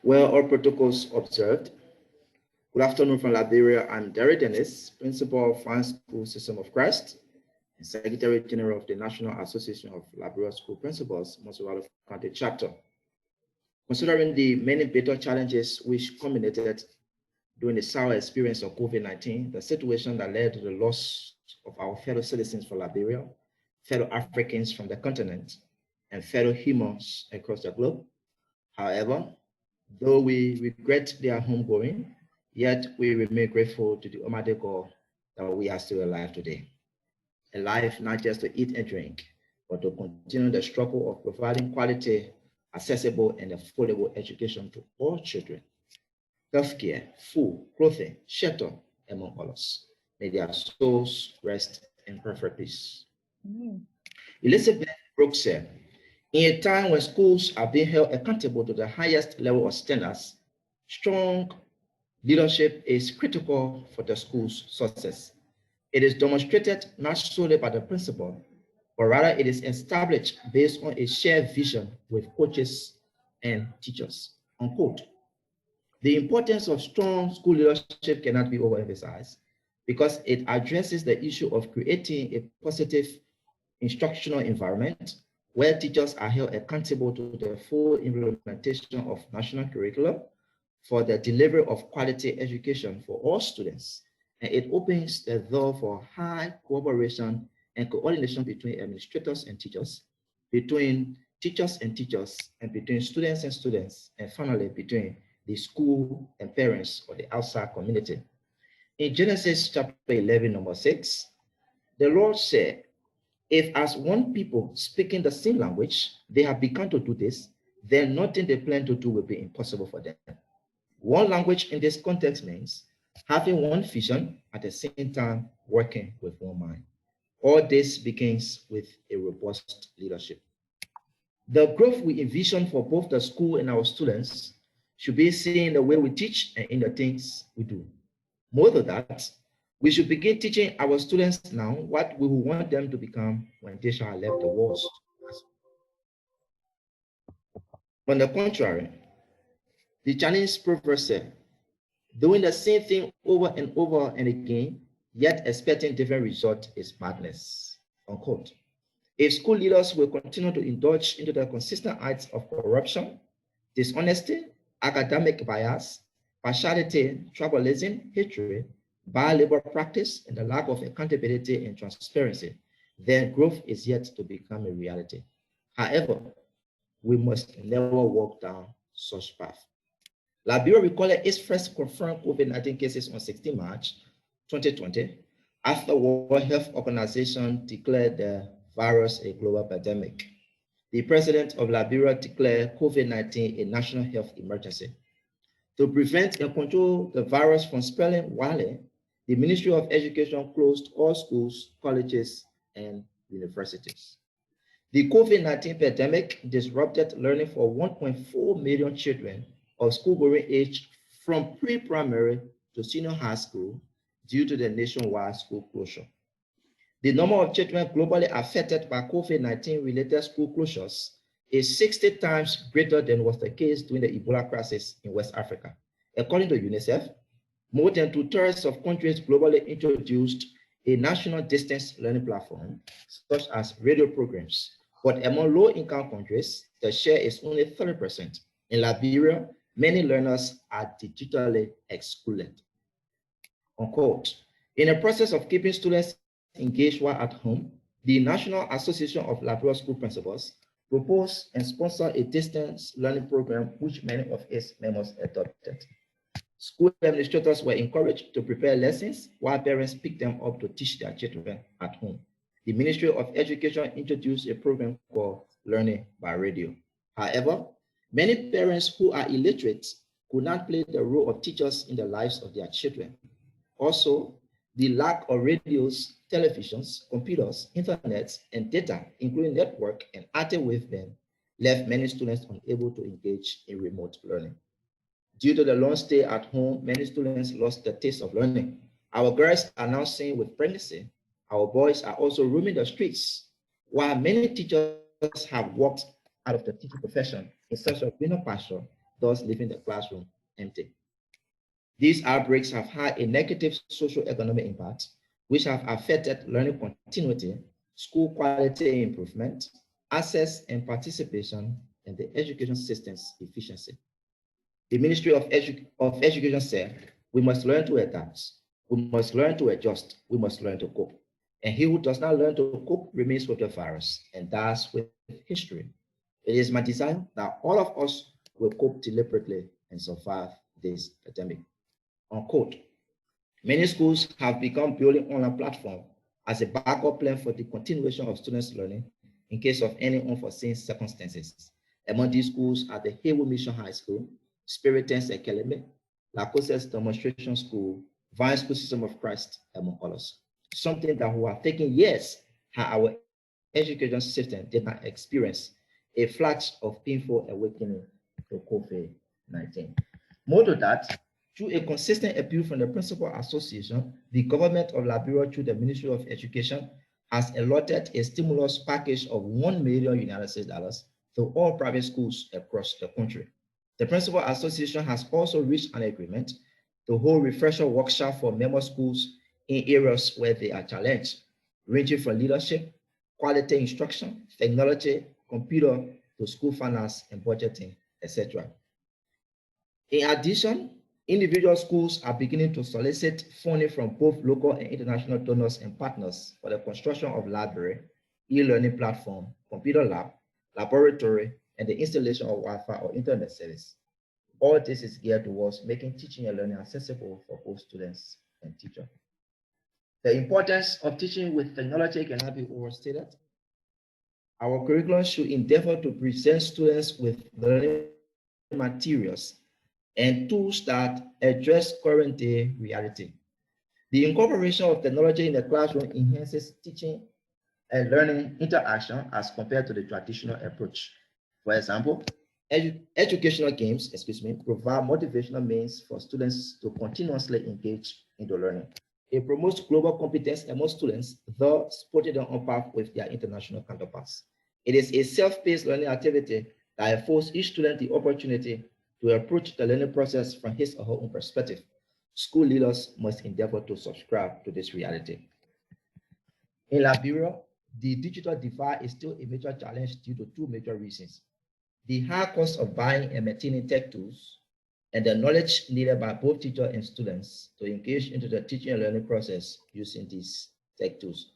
Well, all protocols observed. Good afternoon from Liberia. I'm Derek Dennis, Principal of Fine School System of Christ and Secretary General of the National Association of Liberia School Principals, Mosowalo County Chapter. Considering the many bitter challenges which culminated during the sour experience of COVID-19, the situation that led to the loss of our fellow citizens from Liberia, fellow Africans from the continent, and fellow humans across the globe. However, though we regret their homegoing, yet we remain grateful to the Almighty God that we are still alive today. Alive not just to eat and drink, but to continue the struggle of providing quality, accessible, and affordable education to all children. Healthcare, food, clothing, shelter, among others. May their souls rest in perfect peace. Elizabeth Brooks said, in a time when schools are being held accountable to the highest level of standards, strong leadership is critical for the school's success. It is demonstrated not solely by the principal, but rather it is established based on a shared vision with coaches and teachers, unquote. The importance of strong school leadership cannot be overemphasized because it addresses the issue of creating a positive instructional environment where teachers are held accountable to the full implementation of national curriculum for the delivery of quality education for all students. And it opens the door for high cooperation and coordination between administrators and teachers, between teachers and teachers, and between students and students, and finally between the school and parents or the outside community. In Genesis chapter 11, number 6, the Lord said, if as one people speaking the same language, they have begun to do this, then nothing they plan to do will be impossible for them. One language in this context means having one vision at the same time working with one mind. All this begins with a robust leadership. The growth we envision for both the school and our students should be seen in the way we teach and in the things we do. More than that, We should begin teaching our students now what we want them to become when they shall have left the walls. On the contrary, the Chinese proverb said, doing the same thing over and over and again, yet expecting different results is madness, unquote. If school leaders will continue to indulge into the consistent acts of corruption, dishonesty, academic bias, partiality, tribalism, hatred, bad labor practice, and the lack of accountability and transparency, then growth is yet to become a reality. However, we must never walk down such path. Liberia recorded its first confirmed COVID-19 cases on 16 March 2020, after World Health Organization declared the virus a global pandemic. The president of Liberia declared COVID-19 a national health emergency. To prevent and control the virus from spreading widely, the Ministry of Education closed all schools, colleges, and universities. The COVID-19 pandemic disrupted learning for 1.4 million children of school-going age from pre-primary to senior high school due to the nationwide school closure. The number of children globally affected by COVID-19 related school closures is 60 times greater than was the case during the Ebola crisis in West Africa. According to UNICEF, more than 2/3 of countries globally introduced a national distance learning platform, such as radio programs. But among low-income countries, the share is only 30%. In Liberia, many learners are digitally excluded. Unquote. In the process of keeping students engaged while at home, the National Association of Liberia School Principals proposed and sponsored a distance learning program which many of its members adopted. School administrators were encouraged to prepare lessons while parents picked them up to teach their children at home. The Ministry of Education introduced a program called Learning by Radio. However, many parents who are illiterate could not play the role of teachers in the lives of their children. Also, the lack of radios, televisions, computers, internet, and data, including network and active waveband, left many students unable to engage in remote learning. Due to the long stay at home, many students lost the taste of learning. Our girls are now seen with pregnancy. Our boys are also roaming the streets, while many teachers have walked out of the teaching profession in search of greener pasture, thus leaving the classroom empty. These outbreaks have had a negative socio-economic impact, which have affected learning continuity, school quality improvement, access and participation, and the education system's efficiency. The Ministry of Education said, we must learn to adapt, we must learn to adjust, we must learn to cope. And he who does not learn to cope remains with the virus and dies with history. It is my desire that all of us will cope deliberately and survive this pandemic. Unquote. Many schools have begun building online platform as a backup plan for the continuation of students' learning in case of any unforeseen circumstances. Among these schools are the Haywood Mission High School, Spiritans Academy, Lacoste's Demonstration School, Vine School System of Christ, among others. Something that will have taken years had our education system did not experience a flash of painful awakening to COVID-19. More to that, through a consistent appeal from the Principal Association, the government of Liberia through the Ministry of Education has allotted a stimulus package of $1 million United States dollars to all private schools across the country. The Principal Association has also reached an agreement to hold refresher workshops for member schools in areas where they are challenged, ranging from leadership, quality instruction, technology, computer, to school finance and budgeting, etc. In addition, individual schools are beginning to solicit funding from both local and international donors and partners for the construction of library, e-learning platform, computer lab, laboratory, and the installation of Wi-Fi or internet service. All this is geared towards making teaching and learning accessible for both students and teachers. The importance of teaching with technology cannot be overstated. Our curriculum should endeavor to present students with learning materials and tools that address current day reality. The incorporation of technology in the classroom enhances teaching and learning interaction as compared to the traditional approach. For example, educational games, provide motivational means for students to continuously engage in the learning. It promotes global competence among students, thus putting them on par with their international counterparts. It is a self-paced learning activity that affords each student the opportunity to approach the learning process from his or her own perspective. School leaders must endeavor to subscribe to this reality. In Liberia, the digital divide is still a major challenge due to two major reasons: the high cost of buying and maintaining tech tools, and the knowledge needed by both teachers and students to engage into the teaching and learning process using these tech tools.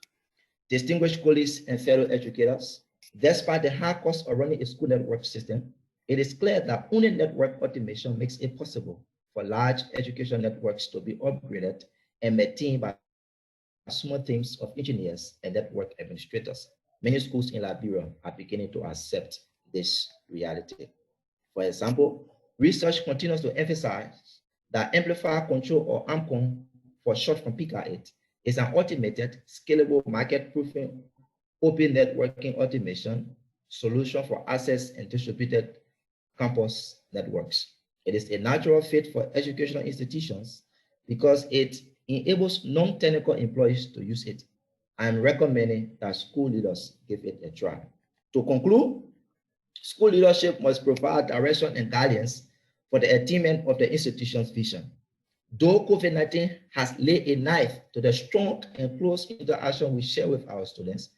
Distinguished colleagues and fellow educators, despite the high cost of running a school network system, it is clear that only network automation makes it possible for large education networks to be upgraded and maintained by small teams of engineers and network administrators. Many schools in Liberia are beginning to accept this reality. For example, research continues to emphasize that amplifier control, or AMCON for short from PICA8, is an automated, scalable, market-proofing, open networking automation solution for access and distributed campus networks. It is a natural fit for educational institutions because it enables non-technical employees to use it. I'm recommending that school leaders give it a try. To conclude, school leadership must provide direction and guidance for the attainment of the institution's vision. Though COVID-19 has laid a knife to the strong and close interaction we share with our students,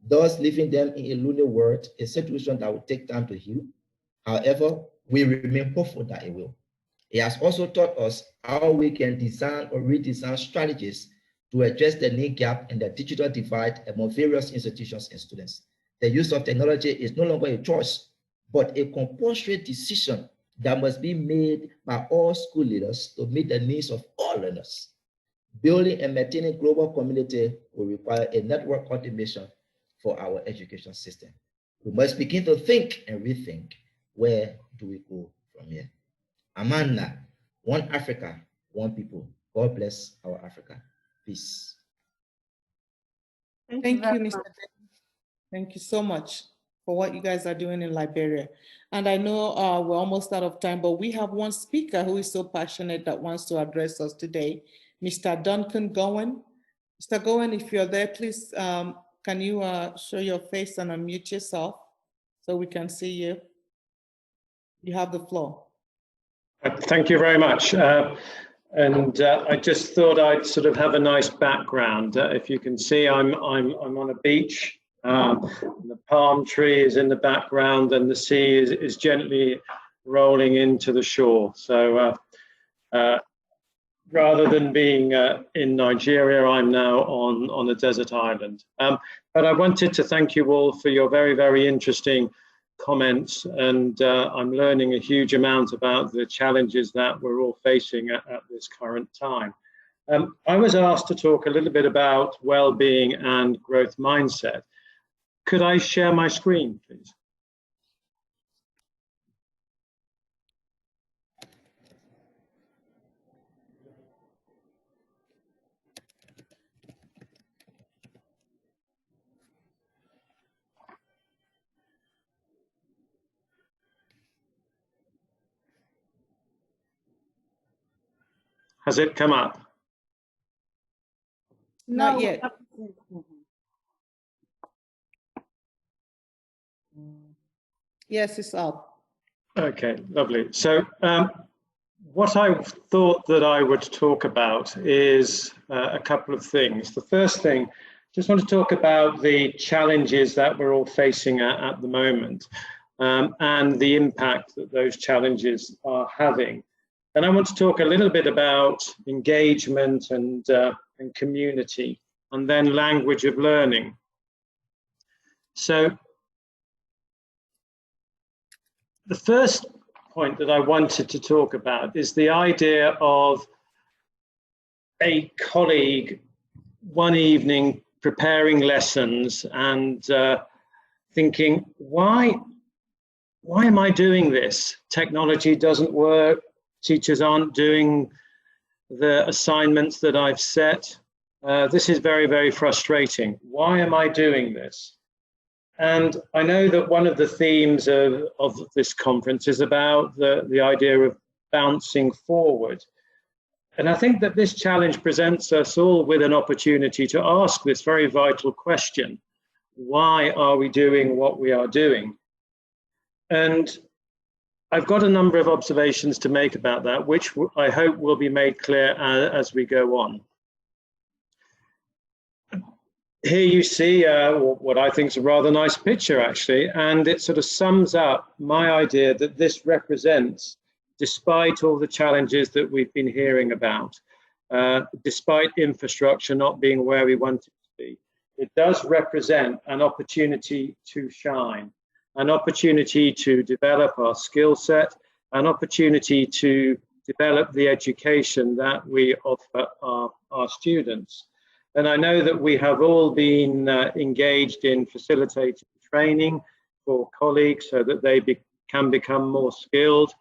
thus leaving them in a lonely world, a situation that will take time to heal. However, we remain hopeful that it will. It has also taught us how we can design or redesign strategies to address the need gap and the digital divide among various institutions and students. The use of technology is no longer a choice, but a compulsory decision that must be made by all school leaders to meet the needs of all learners. Building and maintaining global community will require a network automation for our education system. We must begin to think and rethink, where do we go from here? Amanda, one Africa, one people. God bless our Africa. Peace. Thank you, Mr. Ben. Thank you so much for what you guys are doing in Liberia. And I know we're almost out of time, but we have one speaker who is so passionate that wants to address us today, Mr. Duncan Gowen. Mr. Gowen, if you're there, please, can you show your face and unmute yourself so we can see you? You have the floor. Thank you very much. I just thought I'd sort of have a nice background. If you can see, I'm on a beach. The palm tree is in the background, and the sea is gently rolling into the shore. So rather than being in Nigeria, I'm now on a desert island. But I wanted to thank you all for your very, very interesting comments, and I'm learning a huge amount about the challenges that we're all facing at this current time. I was asked to talk a little bit about well-being and growth mindset. Could I share my screen, please? Has it come up? Not yet. Yes, it's up. Okay, lovely. So what I thought that I would talk about is a couple of things. The first thing, just want to talk about the challenges that we're all facing at the moment and the impact that those challenges are having. And I want to talk a little bit about engagement and community, and then language of learning. So the first point that I wanted to talk about is the idea of a colleague one evening preparing lessons and thinking, why am I doing this? Technology doesn't work. Teachers aren't doing the assignments that I've set. This is very, very frustrating. Why am I doing this? And I know that one of the themes of this conference is about the idea of bouncing forward. And I think that this challenge presents us all with an opportunity to ask this very vital question: why are we doing what we are doing? And I've got a number of observations to make about that, which I hope will be made clear as we go on. Here you see what I think is a rather nice picture, actually, and it sort of sums up my idea that this represents, despite all the challenges that we've been hearing about, despite infrastructure not being where we want it to be, it does represent an opportunity to shine, an opportunity to develop our skill set, an opportunity to develop the education that we offer our students. And I know that we have all been engaged in facilitating training for colleagues so that they can become more skilled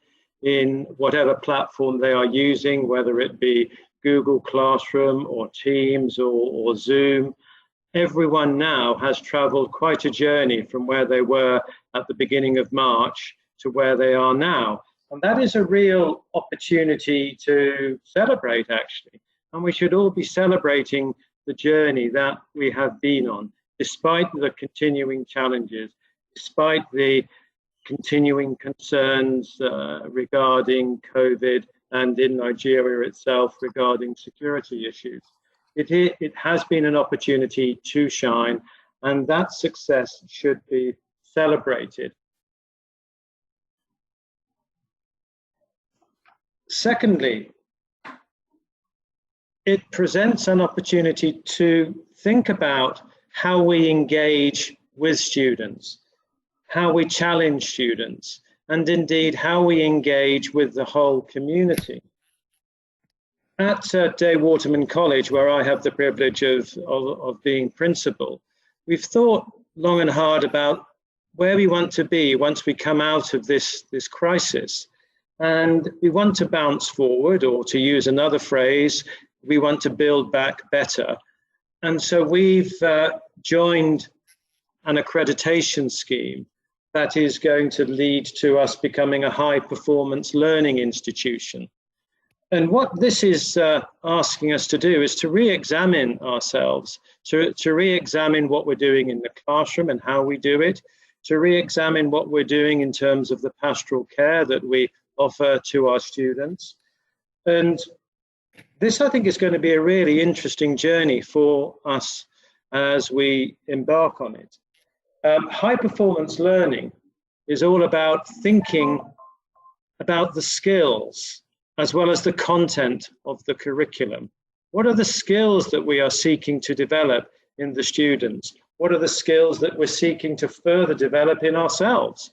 in whatever platform they are using, whether it be Google Classroom or Teams or Zoom. Everyone now has traveled quite a journey from where they were at the beginning of March to where they are now. And that is a real opportunity to celebrate, actually. And we should all be celebrating the journey that we have been on, despite the continuing challenges, despite the continuing concerns regarding COVID, and in Nigeria itself regarding security issues. It has been an opportunity to shine, and that success should be celebrated. Secondly, it presents an opportunity to think about how we engage with students, how we challenge students, and indeed how we engage with the whole community. At Day Waterman College, where I have the privilege of being principal, we've thought long and hard about where we want to be once we come out of this crisis. And we want to bounce forward, or to use another phrase, we want to build back better. And so we've joined an accreditation scheme that is going to lead to us becoming a high-performance learning institution. And what this is asking us to do is to re-examine ourselves, to re-examine what we're doing in the classroom and how we do it, to re-examine what we're doing in terms of the pastoral care that we offer to our students. And this, I think, is going to be a really interesting journey for us as we embark on it. High-performance learning is all about thinking about the skills as well as the content of the curriculum. What are the skills that we are seeking to develop in the students? What are the skills that we're seeking to further develop in ourselves?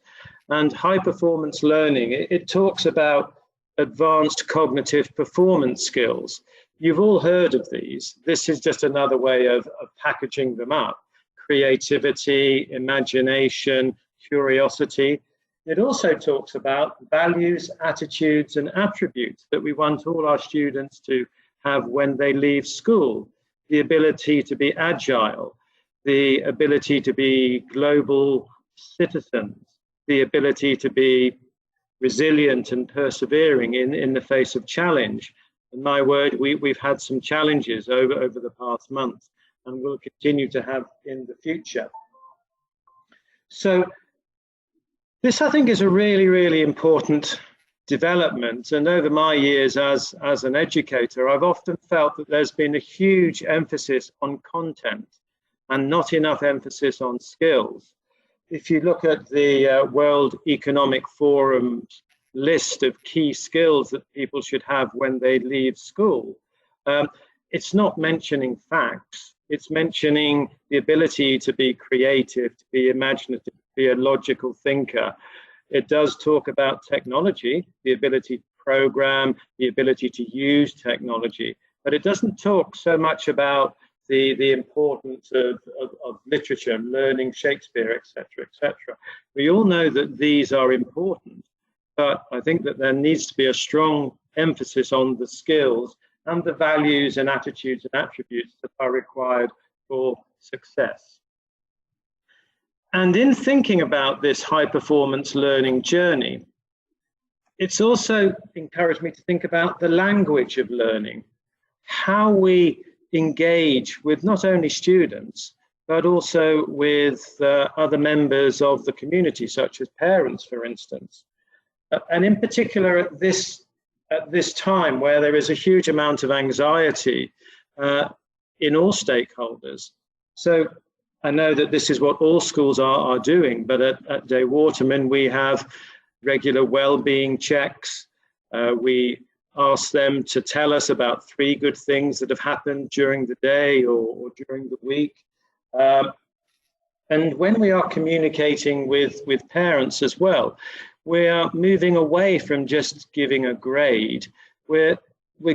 And high-performance learning, it talks about advanced cognitive performance skills. You've all heard of these. This is just another way of packaging them up. Creativity, imagination, curiosity. It also talks about values, attitudes, and attributes that we want all our students to have when they leave school. The ability to be agile, the ability to be global citizens, the ability to be resilient and persevering in the face of challenge. And my word, we've had some challenges over the past month, and will continue to have in the future. So this, I think, is a really, really important development. And over my years as an educator, I've often felt that there's been a huge emphasis on content and not enough emphasis on skills. If you look at the World Economic Forum's list of key skills that people should have when they leave school, it's not mentioning facts. It's mentioning the ability to be creative, to be imaginative, to be a logical thinker. It does talk about technology, the ability to program, the ability to use technology, but it doesn't talk so much about the importance of literature, learning Shakespeare, etc., etc. We all know that these are important, but I think that there needs to be a strong emphasis on the skills and the values and attitudes and attributes that are required for success. And in thinking about this high-performance learning journey, it's also encouraged me to think about the language of learning, how we engage with not only students, but also with other members of the community, such as parents, for instance. And in particular at this time where there is a huge amount of anxiety in all stakeholders. So I know that this is what all schools are doing, but at Day Waterman, we have regular well-being checks. We ask them to tell us about 3 good things that have happened during the day or during the week. And when we are communicating with parents as well, we are moving away from just giving a grade. We're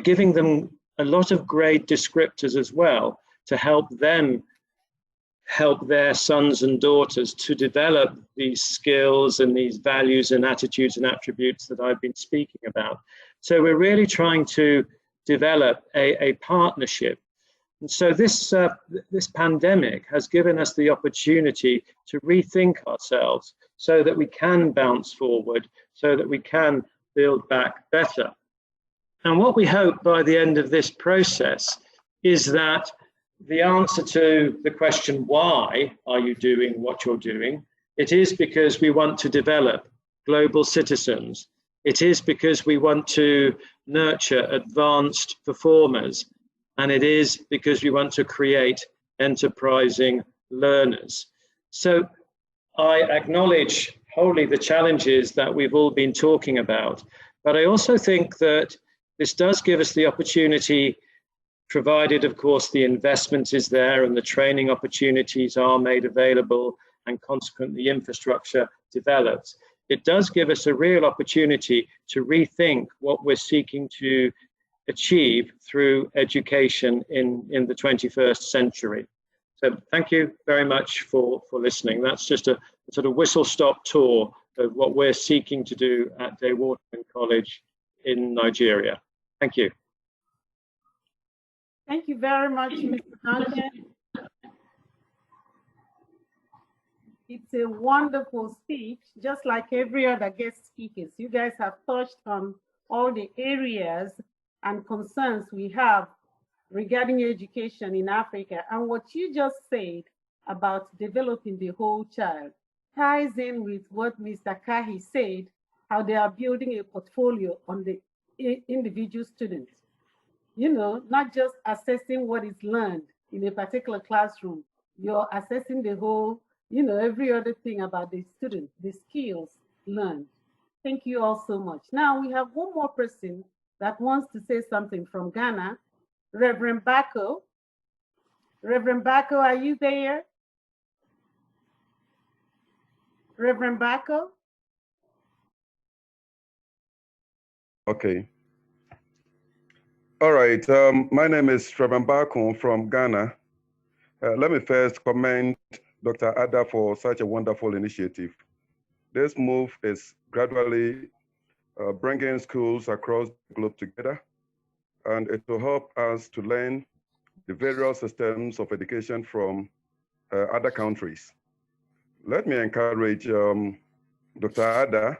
giving them a lot of grade descriptors as well to help them help their sons and daughters to develop these skills and these values and attitudes and attributes that I've been speaking about. So we're really trying to develop a partnership. And so this pandemic has given us the opportunity to rethink ourselves so that we can bounce forward, so that we can build back better. And what we hope by the end of this process is that the answer to the question, why are you doing what you're doing? It is because we want to develop global citizens. It is because we want to nurture advanced performers. And it is because we want to create enterprising learners. So I acknowledge wholly the challenges that we've all been talking about, but I also think that this does give us the opportunity, provided, of course, the investment is there and the training opportunities are made available and consequently infrastructure develops. It does give us a real opportunity to rethink what we're seeking to achieve through education in the 21st century. So thank you very much for listening. That's just a sort of whistle-stop tour of what we're seeking to do at Day Waterman College in Nigeria. Thank you. Thank you very much, Mr. Duncan. It's a wonderful speech, just like every other guest speakers. You guys have touched on all the areas and concerns we have regarding education in Africa. And what you just said about developing the whole child ties in with what Mr. Kahi said, how they are building a portfolio on the individual students. You know, not just assessing what is learned in a particular classroom, you're assessing the whole, you know, every other thing about the student, the skills learned. Thank you all so much. Now we have one more person that wants to say something from Ghana, Reverend Bako. Reverend Bako, are you there? Reverend Bako? Okay. All right, my name is Reverend Bako from Ghana. Let me first commend Dr. Ada for such a wonderful initiative. This move is gradually bringing schools across the globe together, and it will help us to learn the various systems of education from other countries. Let me encourage Dr. Ada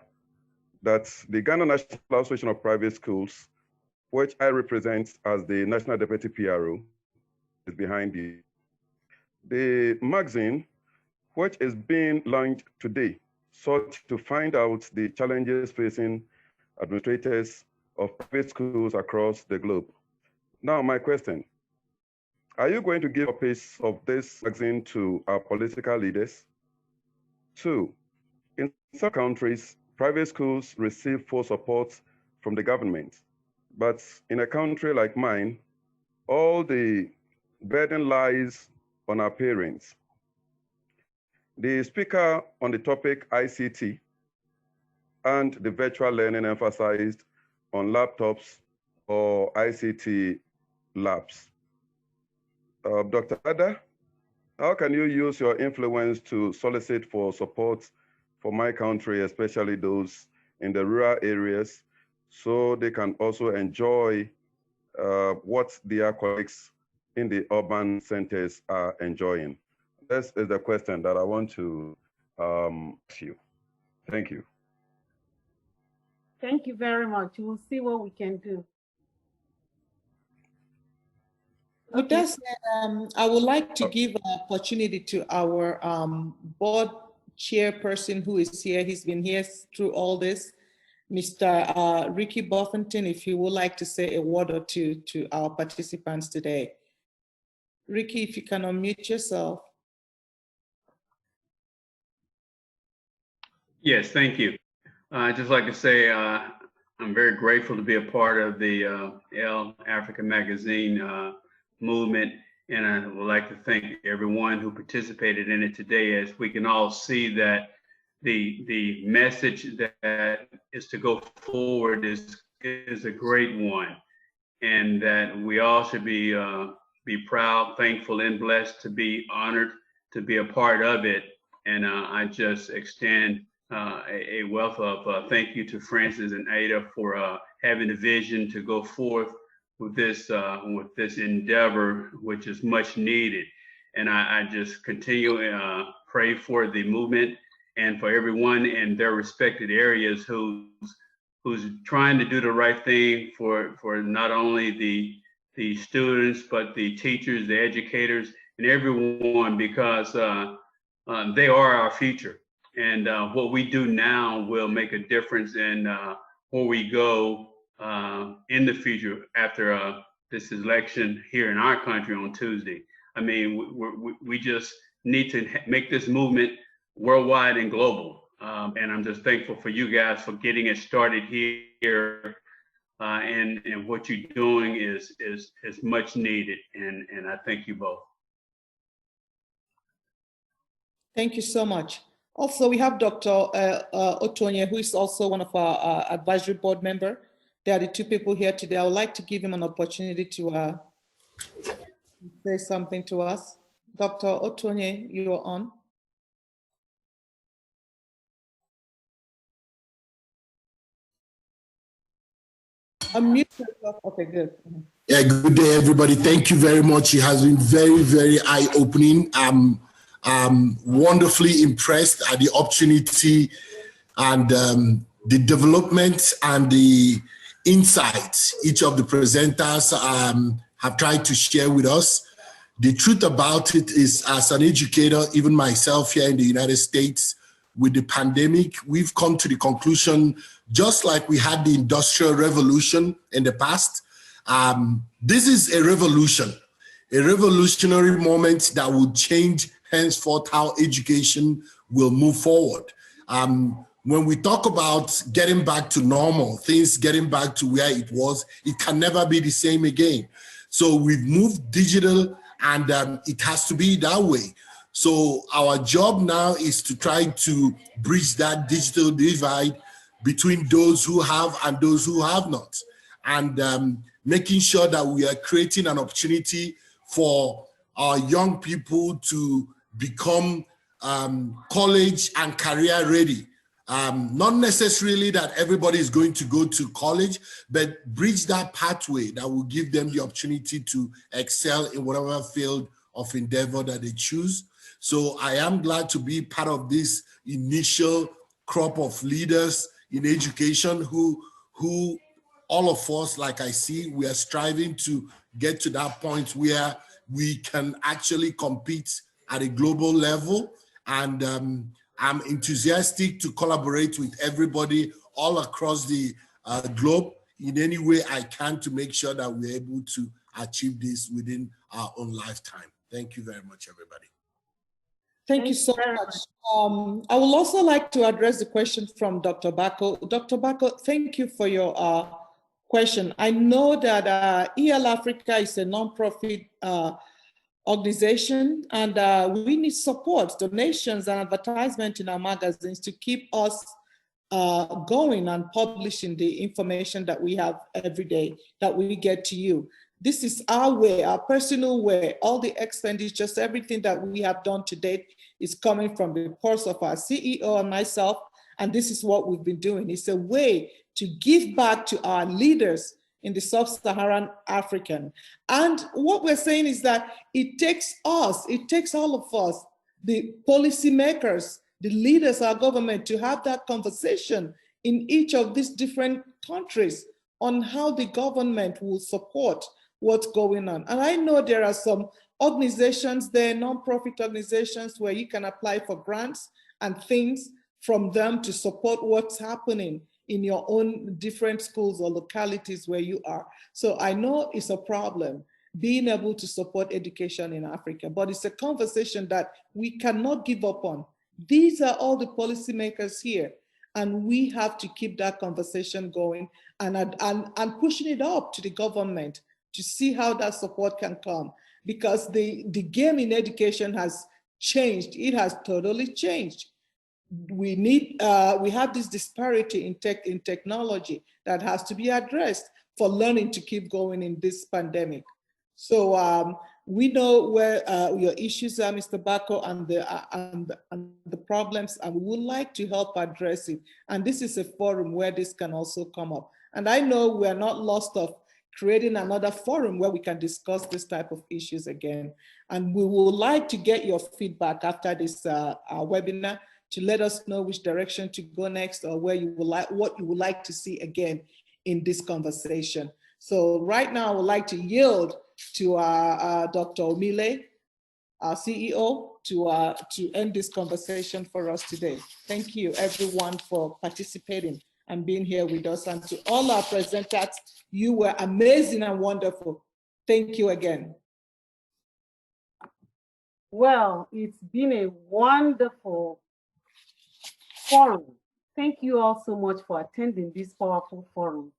that the Ghana National Association of Private Schools, which I represent as the National Deputy PRO, is behind you. The magazine, which is being launched today, sought to find out the challenges facing administrators of private schools across the globe. Now, my question, are you going to give copies of this magazine to our political leaders? 2, in some countries, private schools receive full support from the government. But in a country like mine, all the burden lies on our parents. The speaker on the topic ICT and the virtual learning emphasized on laptops or ICT labs. Dr. Ada, how can you use your influence to solicit for support for my country, especially those in the rural areas, so they can also enjoy what their colleagues in the urban centers are enjoying? This is the question that I want to ask you. Thank you. Thank you very much. We'll see what we can do. With that said, I would like to give an opportunity to our board chairperson who is here. He's been here through all this, Mr. Ricky Buffington, if you would like to say a word or two to our participants today. Ricky, if you can unmute yourself. Yes, thank you. I'd just like to say I'm very grateful to be a part of the Elle Africa Magazine movement, and I would like to thank everyone who participated in it today, as we can all see that the message that is to go forward is a great one, and that we all should be proud, thankful, and blessed to be honored to be a part of it. And I just extend a wealth of thank you to Francis and Ada for having the vision to go forth with this endeavor, which is much needed. And I just continue pray for the movement and for everyone in their respected areas who's trying to do the right thing for not only the students, but the teachers, the educators, and everyone, because they are our future. And what we do now will make a difference in where we go in the future after this election here in our country on Tuesday. I mean, we just need to make this movement worldwide and global. And I'm just thankful for you guys for getting it started here. And what you're doing is much needed. And I thank you both. Thank you so much. Also, we have Dr. Otonye, who is also one of our advisory board member. They are the two people here today. I would like to give him an opportunity to say something to us. Dr. Otonye, you are on. Unmute yourself. Okay, good. Yeah, good day, everybody. Thank you very much. It has been very, very eye-opening. I'm wonderfully impressed at the opportunity and the development and the insights each of the presenters have tried to share with us. The truth about it is, as an educator, even myself here in the United States, with the pandemic, we've come to the conclusion, just like we had the Industrial Revolution in the past, this is a revolution, a revolutionary moment that will change henceforth how education will move forward. When we talk about getting back to normal, things getting back to where it was, it can never be the same again. So we've moved digital, and it has to be that way. So our job now is to try to bridge that digital divide between those who have and those who have not, and making sure that we are creating an opportunity for our young people to become college and career ready. Not necessarily that everybody is going to go to college, but bridge that pathway that will give them the opportunity to excel in whatever field of endeavor that they choose. So I am glad to be part of this initial crop of leaders in education who all of us, like I see, we are striving to get to that point where we can actually compete at a global level. And I'm enthusiastic to collaborate with everybody all across the globe in any way I can to make sure that we're able to achieve this within our own lifetime. Thank you very much, everybody. Thank you so much. I would also like to address the question from Dr. Bako. Dr. Bako, thank you for your question. I know that EL Africa is a nonprofit organization, and we need support, donations, and advertisement in our magazines to keep us going and publishing the information that we have every day that we get to you. This is our way, our personal way. All the expenditures, everything that we have done to date is coming from the purse of our CEO and myself, and this is what we've been doing. It's a way to give back to our leaders in the sub-Saharan African. And what we're saying is that it takes us, it takes all of us, the policymakers, the leaders, our government, to have that conversation in each of these different countries on how the government will support what's going on. And I know there are some organizations there, non-profit organizations, where you can apply for grants and things from them to support what's happening in your own different schools or localities where you are. So I know it's a problem being able to support education in Africa, but it's a conversation that we cannot give up on. These are all the policymakers here, and we have to keep that conversation going and pushing it up to the government to see how that support can come, because the game in education has changed. It has totally changed. We have this disparity in technology that has to be addressed for learning to keep going in this pandemic. So we know where your issues are, Mr. Bako, and the problems, and we would like to help address it. And this is a forum where this can also come up. And I know we're not lost of creating another forum where we can discuss this type of issues again. And we would like to get your feedback after this webinar to let us know which direction to go next, or where you would like, what you would like to see again in this conversation. So right now, I would like to yield to Dr. Omile, our CEO, to end this conversation for us today. Thank you, everyone, for participating and being here with us. And to all our presenters, you were amazing and wonderful. Thank you again. Well, it's been a wonderful forum. Thank you all so much for attending this powerful forum.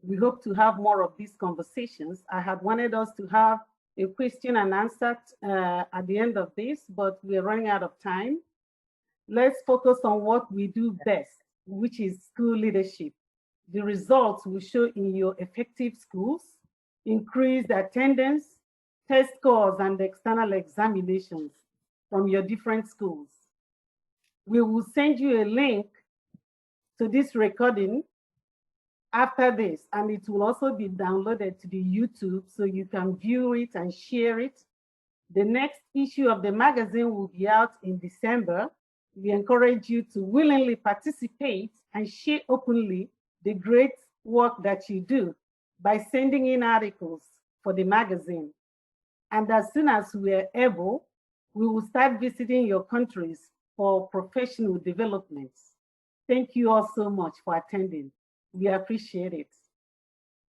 We hope to have more of these conversations. I had wanted us to have a question and answer at the end of this, but we're running out of time. Let's focus on what we do best, which is school leadership. The results will show in your effective schools, increased attendance, test scores, and external examinations from your different schools. We will send you a link to this recording after this, and it will also be downloaded to the YouTube so you can view it and share it. The next issue of the magazine will be out in December. We encourage you to willingly participate and share openly the great work that you do by sending in articles for the magazine. And as soon as we are able, we will start visiting your countries for professional developments. Thank you all so much for attending. We appreciate it.